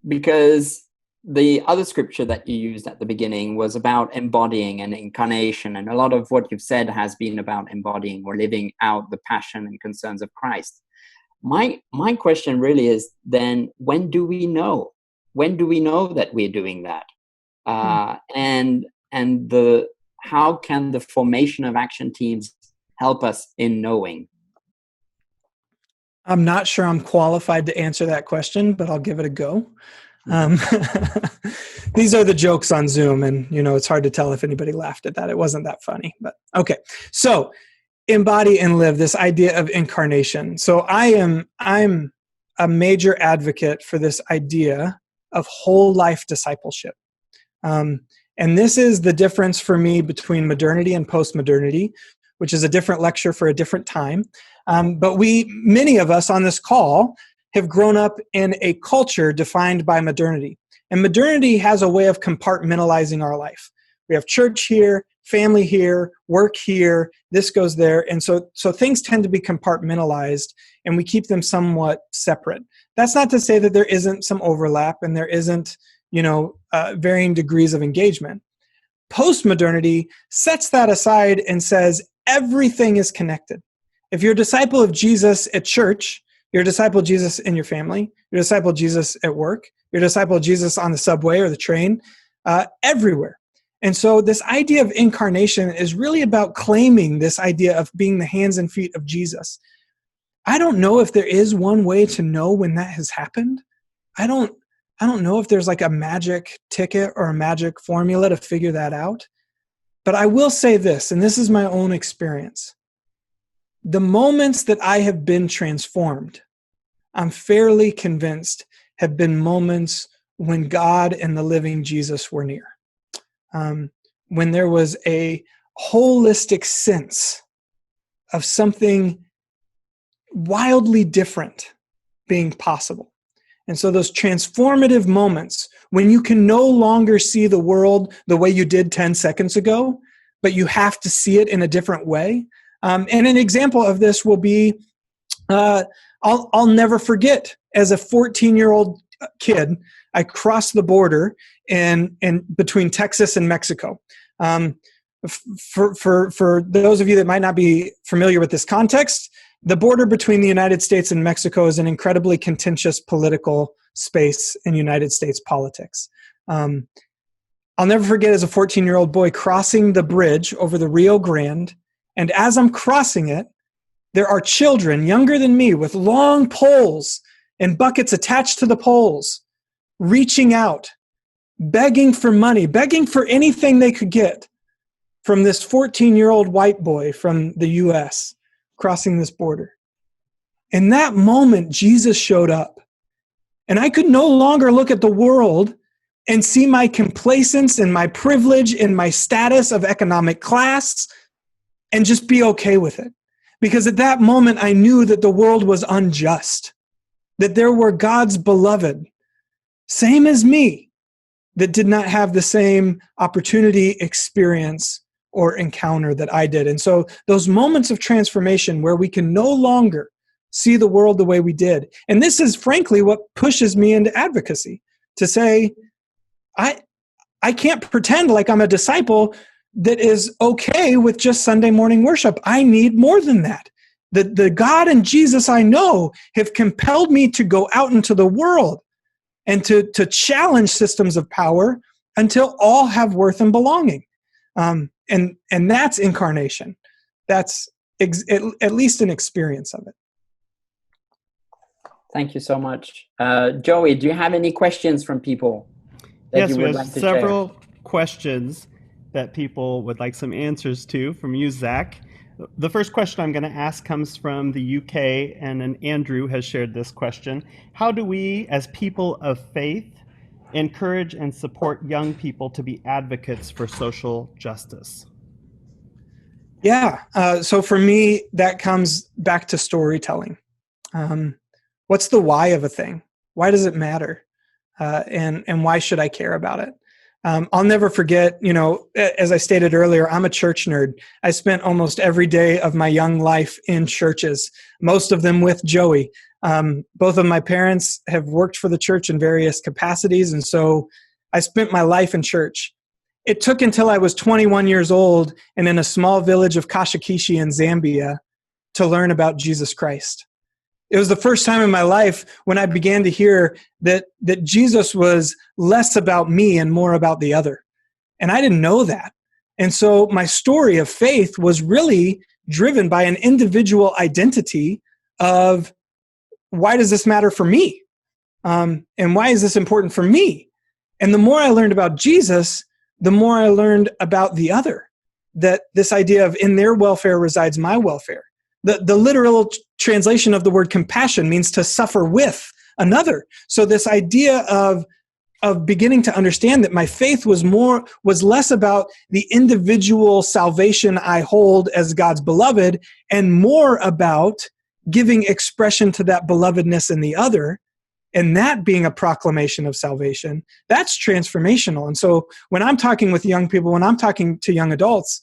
because the other scripture that you used at the beginning was about embodying and incarnation, and a lot of what you've said has been about embodying or living out the passion and concerns of Christ. My question really is then, when do we know? When do we know that we're doing that? And how can the formation of action teams help us in knowing? I'm not sure I'm qualified to answer that question, but I'll give it a go. These are the jokes on Zoom, and it's hard to tell if anybody laughed at that. It wasn't that funny, but okay. So embody and live, this idea of incarnation. So I'm a major advocate for this idea of whole life discipleship. And this is the difference for me between modernity and postmodernity, which is a different lecture for a different time. But many of us on this call have grown up in a culture defined by modernity. And modernity has a way of compartmentalizing our life. We have church here, family here, work here, this goes there. And so things tend to be compartmentalized, and we keep them somewhat separate. That's not to say that there isn't some overlap and there isn't, varying degrees of engagement. Postmodernity sets that aside and says everything is connected. If you're a disciple of Jesus at church, you're a disciple of Jesus in your family, you're a disciple of Jesus at work, you're a disciple of Jesus on the subway or the train, everywhere. And so this idea of incarnation is really about claiming this idea of being the hands and feet of Jesus. I don't know if there is one way to know when that has happened. I don't know if there's like a magic ticket or a magic formula to figure that out. But I will say this, and this is my own experience. The moments that I have been transformed, I'm fairly convinced, have been moments when God and the living Jesus were near. When there was a holistic sense of something wildly different being possible. And so those transformative moments, when you can no longer see the world the way you did 10 seconds ago, but you have to see it in a different way. And an example of this will be, I'll never forget, as a 14-year-old kid, I crossed the border in between Texas and Mexico. For those of you that might not be familiar with this context, the border between the United States and Mexico is an incredibly contentious political space in United States politics. I'll never forget, as a 14-year-old boy, crossing the bridge over the Rio Grande, and as I'm crossing it, there are children younger than me with long poles and buckets attached to the poles, reaching out, begging for money, begging for anything they could get from this 14-year-old white boy from the U.S. crossing this border. In that moment, Jesus showed up. And I could no longer look at the world and see my complacence and my privilege and my status of economic class and just be okay with it. Because at that moment, I knew that the world was unjust, that there were God's beloved, same as me, that did not have the same opportunity, experience, or encounter that I did. And so those moments of transformation where we can no longer see the world the way we did. And this is frankly what pushes me into advocacy, to say, I can't pretend like I'm a disciple that is okay with just Sunday morning worship. I need more than that. The God and Jesus I know have compelled me to go out into the world and to challenge systems of power until all have worth and belonging. And that's incarnation. That's at least an experience of it. Thank you so much. Joey, do you have any questions from people that yes, you we would have like to several share? questions that people would like some answers to from you, Zac. The first question I'm going to ask comes from the UK, and an Andrew has shared this question. How do we, as people of faith, encourage and support young people to be advocates for social justice? Yeah. So for me, that comes back to storytelling. What's the why of a thing? Why does it matter? And why should I care about it? I'll never forget, as I stated earlier, I'm a church nerd. I spent almost every day of my young life in churches, most of them with Joey. Both of my parents have worked for the church in various capacities, and so I spent my life in church. It took until I was 21 years old and in a small village of Kashikishi in Zambia to learn about Jesus Christ. It was the first time in my life when I began to hear that Jesus was less about me and more about the other. And I didn't know that. And so my story of faith was really driven by an individual identity of, why does this matter for me? And why is this important for me? And the more I learned about Jesus, the more I learned about the other, that this idea of in their welfare resides my welfare. The literal translation of the word compassion means to suffer with another. So this idea of beginning to understand that my faith was less about the individual salvation I hold as God's beloved, and more about giving expression to that belovedness in the other, and that being a proclamation of salvation, that's transformational. And so when I'm talking with young people, when I'm talking to young adults,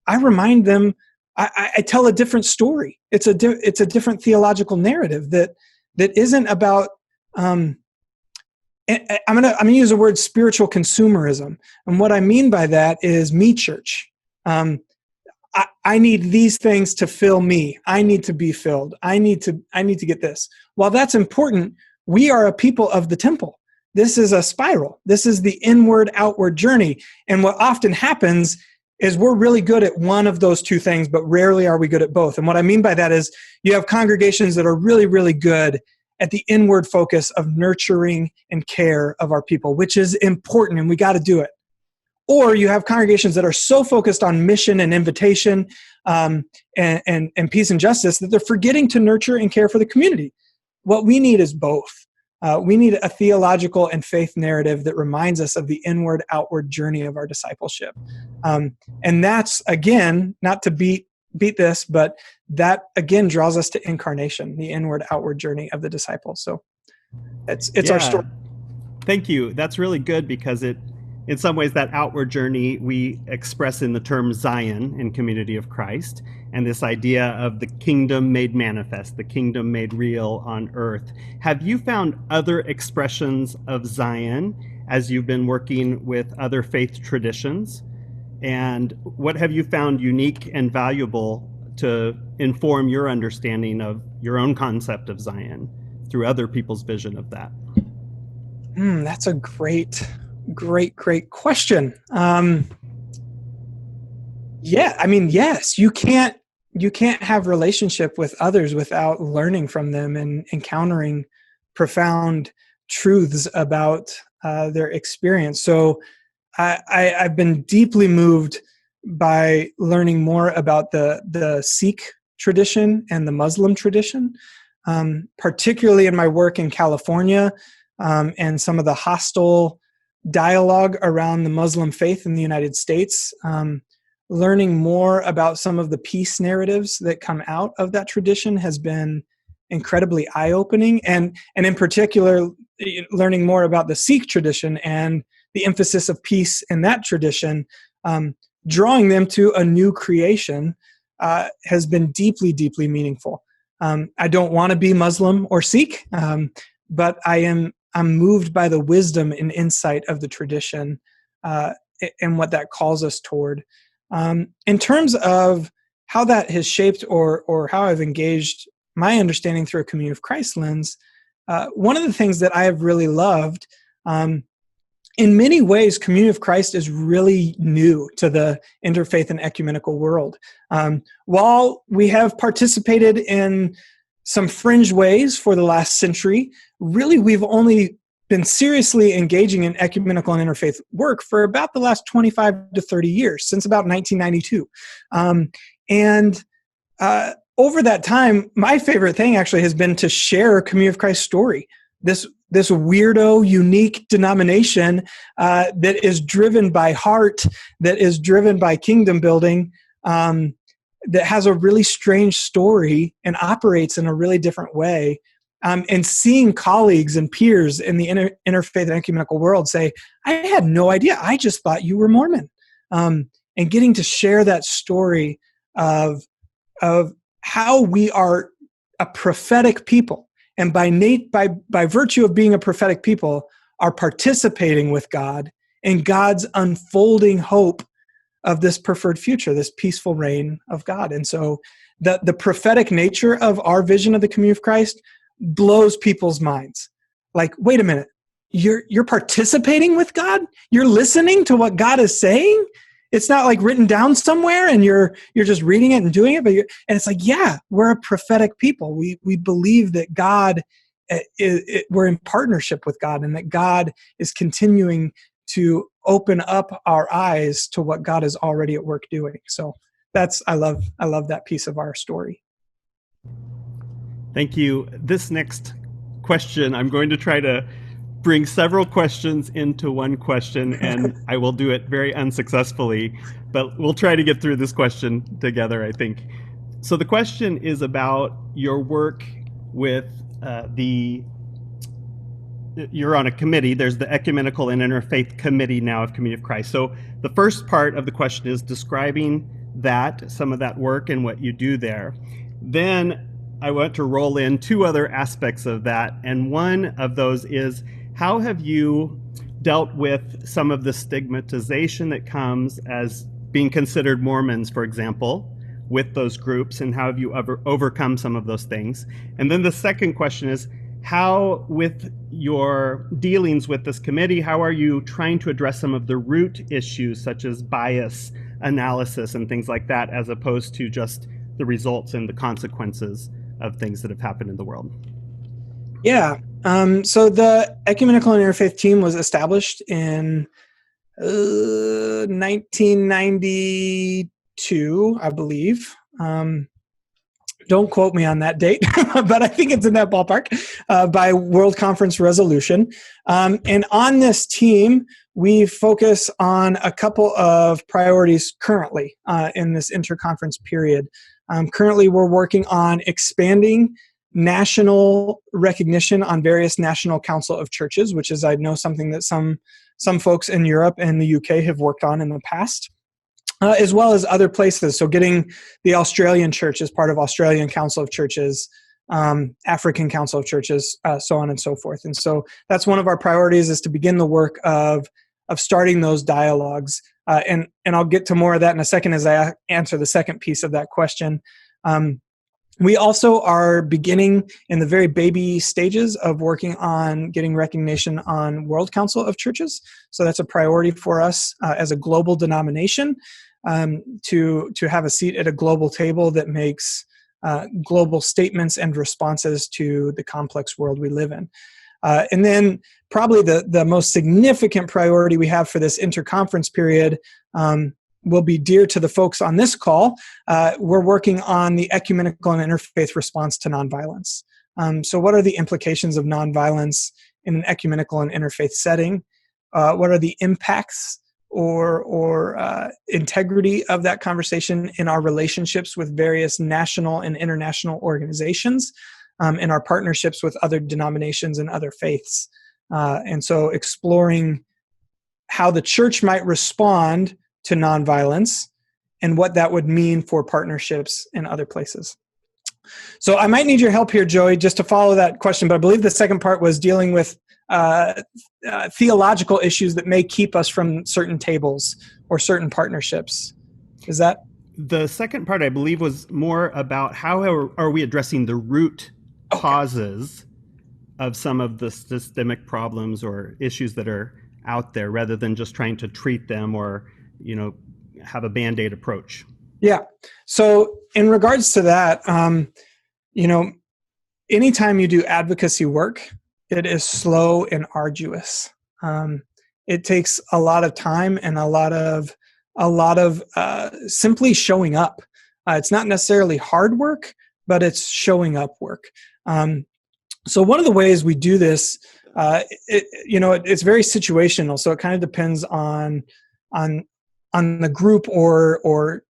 I remind them, I tell a different story. It's a different theological narrative that isn't about. I'm gonna use the word spiritual consumerism, and what I mean by that is me church. I need these things to fill me. I need to be filled. I need to get this. While that's important, we are a people of the temple. this is a spiral. This is the inward-outward journey. And what often happens is we're really good at one of those two things, but rarely are we good at both. And what I mean by that is you have congregations that are really, really good at the inward focus of nurturing and care of our people, which is important, and we got to do it. Or you have congregations that are so focused on mission and invitation and peace and justice that they're forgetting to nurture and care for the community. What we need is both. We need a theological and faith narrative that reminds us of the inward-outward journey of our discipleship. And that's, again, not to beat this, but that, again, draws us to incarnation, the inward-outward journey of the disciples. So it's our story. Thank you. That's really good because in some ways, that outward journey we express in the term Zion in Community of Christ, and this idea of the kingdom made manifest, the kingdom made real on earth. Have you found other expressions of Zion as you've been working with other faith traditions? And what have you found unique and valuable to inform your understanding of your own concept of Zion through other people's vision of that? That's a great question. Yes, you can't have relationship with others without learning from them and encountering profound truths about their experience. So I've been deeply moved by learning more about the Sikh tradition and the Muslim tradition, particularly in my work in California and some of the hostile dialogue around the Muslim faith in the United States, learning more about some of the peace narratives that come out of that tradition has been incredibly eye-opening. And in particular, learning more about the Sikh tradition and the emphasis of peace in that tradition, drawing them to a new creation has been deeply, deeply meaningful. I don't want to be Muslim or Sikh, but I'm moved by the wisdom and insight of the tradition and what that calls us toward. In terms of how that has shaped or how I've engaged my understanding through a Community of Christ lens, one of the things that I have really loved, in many ways, Community of Christ is really new to the interfaith and ecumenical world. While we have participated in some fringe ways for the last century, really we've only been seriously engaging in ecumenical and interfaith work for about the last 25 to 30 years, since about 1992. Over that time, my favorite thing actually has been to share a Community of Christ story. This weirdo, unique denomination that is driven by heart, that is driven by kingdom building, that has a really strange story and operates in a really different way. And seeing colleagues and peers in the interfaith and ecumenical world say, I had no idea. I just thought you were Mormon. And getting to share that story of how we are a prophetic people. And by virtue of being a prophetic people, are participating with God in God's unfolding hope of this preferred future, this peaceful reign of God. And so the prophetic nature of our vision of the Community of Christ blows people's minds. Like, wait a minute, you're participating with God? You're listening to what God is saying? It's not like written down somewhere and you're just reading it and doing it, and it's like, yeah, we're a prophetic people. We believe that God, we're in partnership with God, and that God is continuing to open up our eyes to what God is already at work doing. So I love that piece of our story. Thank you. This next question, I'm going to try to bring several questions into one question, and I will do it very unsuccessfully, but we'll try to get through this question together, I think. So the question is about your work with you're on a committee. There's the Ecumenical and Interfaith Committee now of Community of Christ. So the first part of the question is describing some of that work and what you do there. Then I want to roll in two other aspects of that. And one of those is, how have you dealt with some of the stigmatization that comes as being considered Mormons, for example, with those groups, and how have you overcome some of those things? And then the second question is, how, with your dealings with this committee, how are you trying to address some of the root issues such as bias analysis and things like that, as opposed to just the results and the consequences of things that have happened in the world? Yeah. So the Ecumenical and Interfaith team was established in 1992, I believe. Don't quote me on that date, but I think it's in that ballpark, by World Conference resolution. And on this team, we focus on a couple of priorities currently in this interconference period. Currently, we're working on expanding national recognition on various National Council of Churches, which is, I know, something that some folks in Europe and the UK have worked on in the past. As well as other places. So getting the Australian Church as part of Australian Council of Churches, African Council of Churches, so on and so forth. And so that's one of our priorities, is to begin the work of starting those dialogues. And I'll get to more of that in a second as I answer the second piece of that question. We also are beginning in the very baby stages of working on getting recognition on World Council of Churches. So that's a priority for us as a global denomination, to have a seat at a global table that makes global statements and responses to the complex world we live in. And then probably the most significant priority we have for this interconference period will be dear to the folks on this call. We're working on the ecumenical and interfaith response to nonviolence. So what are the implications of nonviolence in an ecumenical and interfaith setting? What are the impacts or integrity of that conversation in our relationships with various national and international organizations, in our partnerships with other denominations and other faiths? And so exploring how the church might respond to nonviolence and what that would mean for partnerships in other places. So I might need your help here, Joey, just to follow that question, but I believe the second part was dealing with theological issues that may keep us from certain tables or certain partnerships. Is that? The second part, I believe, was more about how are we addressing the root causes of some of the systemic problems or issues that are out there, rather than just trying to treat them or, have a Band-Aid approach. Yeah. So in regards to that, anytime you do advocacy work, it is slow and arduous. It takes a lot of time and a lot of simply showing up. It's not necessarily hard work, but it's showing up work. So one of the ways we do this, it's very situational. So it kind of depends on the group or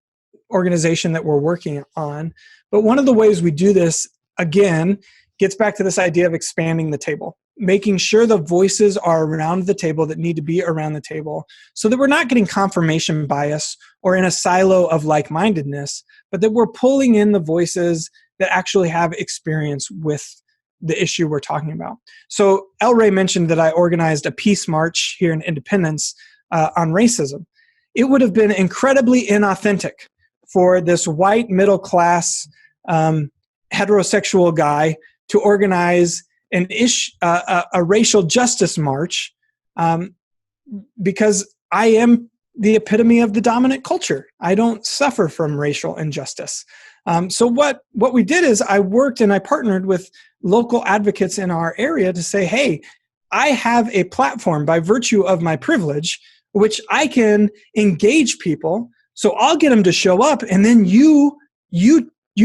organization that we're working on. But one of the ways we do this, again, gets back to this idea of expanding the table, making sure the voices are around the table that need to be around the table, so that we're not getting confirmation bias or in a silo of like-mindedness, but that we're pulling in the voices that actually have experience with the issue we're talking about. So El Rey mentioned that I organized a peace march here in Independence on racism. It would have been incredibly inauthentic for this white middle-class heterosexual guy to organize a racial justice march, because I am the epitome of the dominant culture. I don't suffer from racial injustice. So what we did is I worked and I partnered with local advocates in our area to say, hey, I have a platform by virtue of my privilege, which I can engage people. So I'll get them to show up, and then you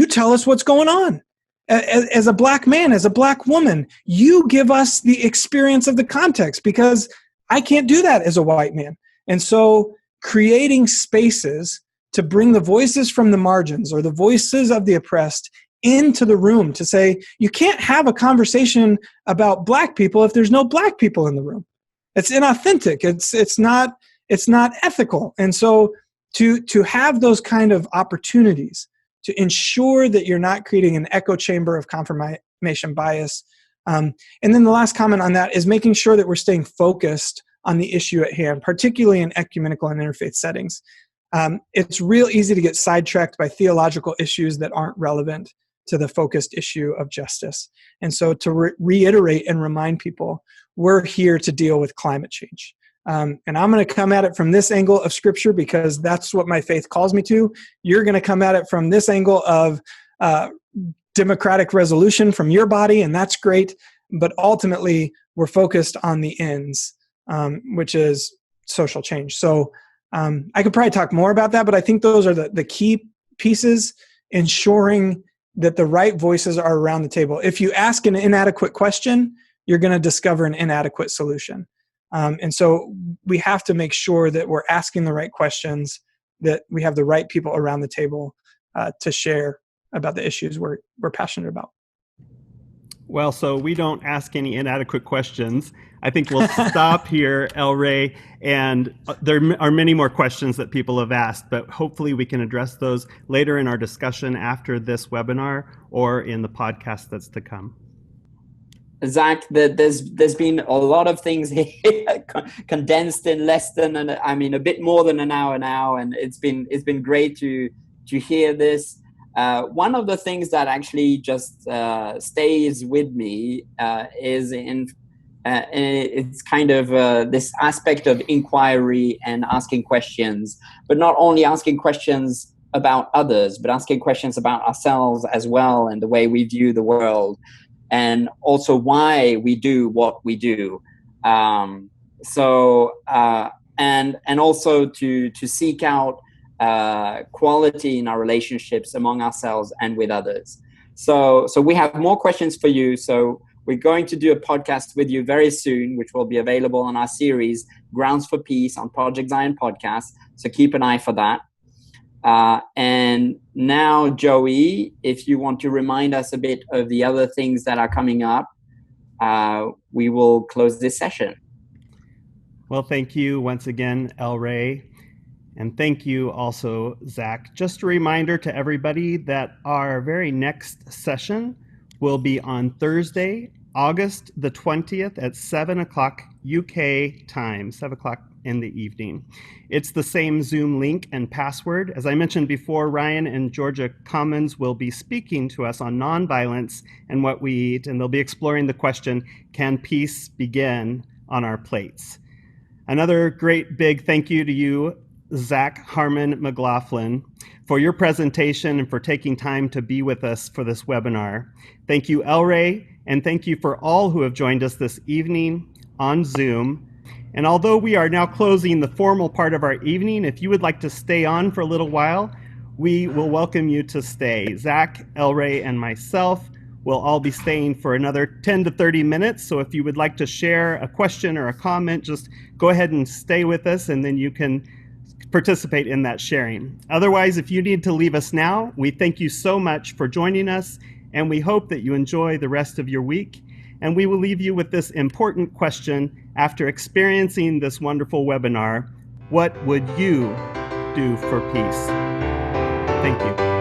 tell us what's going on. As a black man, as a black woman, you give us the experience of the context, because I can't do that as a white man. And so creating spaces to bring the voices from the margins or the voices of the oppressed into the room to say, you can't have a conversation about black people if there's no black people in the room. It's inauthentic. It's not ethical. And so to have those kind of opportunities to ensure that you're not creating an echo chamber of confirmation bias. And then the last comment on that is making sure that we're staying focused on the issue at hand, particularly in ecumenical and interfaith settings. It's real easy to get sidetracked by theological issues that aren't relevant to the focused issue of justice. And so to reiterate and remind people, we're here to deal with climate change. And I'm going to come at it from this angle of Scripture because that's what my faith calls me to. You're going to come at it from this angle of democratic resolution from your body, and that's great. But ultimately, we're focused on the ends, which is social change. So I could probably talk more about that, but I think those are the key pieces, ensuring that the right voices are around the table. If you ask an inadequate question, you're going to discover an inadequate solution. And so we have to make sure that we're asking the right questions, that we have the right people around the table to share about the issues we're passionate about. Well, so we don't ask any inadequate questions. I think we'll stop here, El Rey, and there are many more questions that people have asked, but hopefully we can address those later in our discussion after this webinar or in the podcast that's to come. Zac, there's been a lot of things here condensed in less than a bit more than an hour now, and it's been great to hear this. One of the things that actually just stays with me is it's kind of this aspect of inquiry and asking questions, but not only asking questions about others, but asking questions about ourselves as well and the way we view the world, and also why we do what we do. And also to seek out quality in our relationships among ourselves and with others. So we have more questions for you. So we're going to do a podcast with you very soon, which will be available on our series, Grounds for Peace, on Project Zion Podcast. So keep an eye for that. And now, Joey, if you want to remind us a bit of the other things that are coming up, we will close this session. Well, thank you once again, El Rey. And thank you also, Zac. Just a reminder to everybody that our very next session will be on Thursday, August the 20th at 7 o'clock UK time, 7 o'clock in the evening. It's the same Zoom link and password. As I mentioned before, Ryan and Georgia Commons will be speaking to us on nonviolence and what we eat, and they'll be exploring the question, can peace begin on our plates? Another great big thank you to you, Zac Harmon-McLaughlin, for your presentation and for taking time to be with us for this webinar. Thank you, El Rey, and thank you for all who have joined us this evening on Zoom. And although we are now closing the formal part of our evening, if you would like to stay on for a little while, we will welcome you to stay. Zac, El Rey, and myself will all be staying for another 10 to 30 minutes. So if you would like to share a question or a comment, just go ahead and stay with us, and then you can participate in that sharing. Otherwise, if you need to leave us now, we thank you so much for joining us, and we hope that you enjoy the rest of your week. And we will leave you with this important question after experiencing this wonderful webinar: what would you do for peace? Thank you.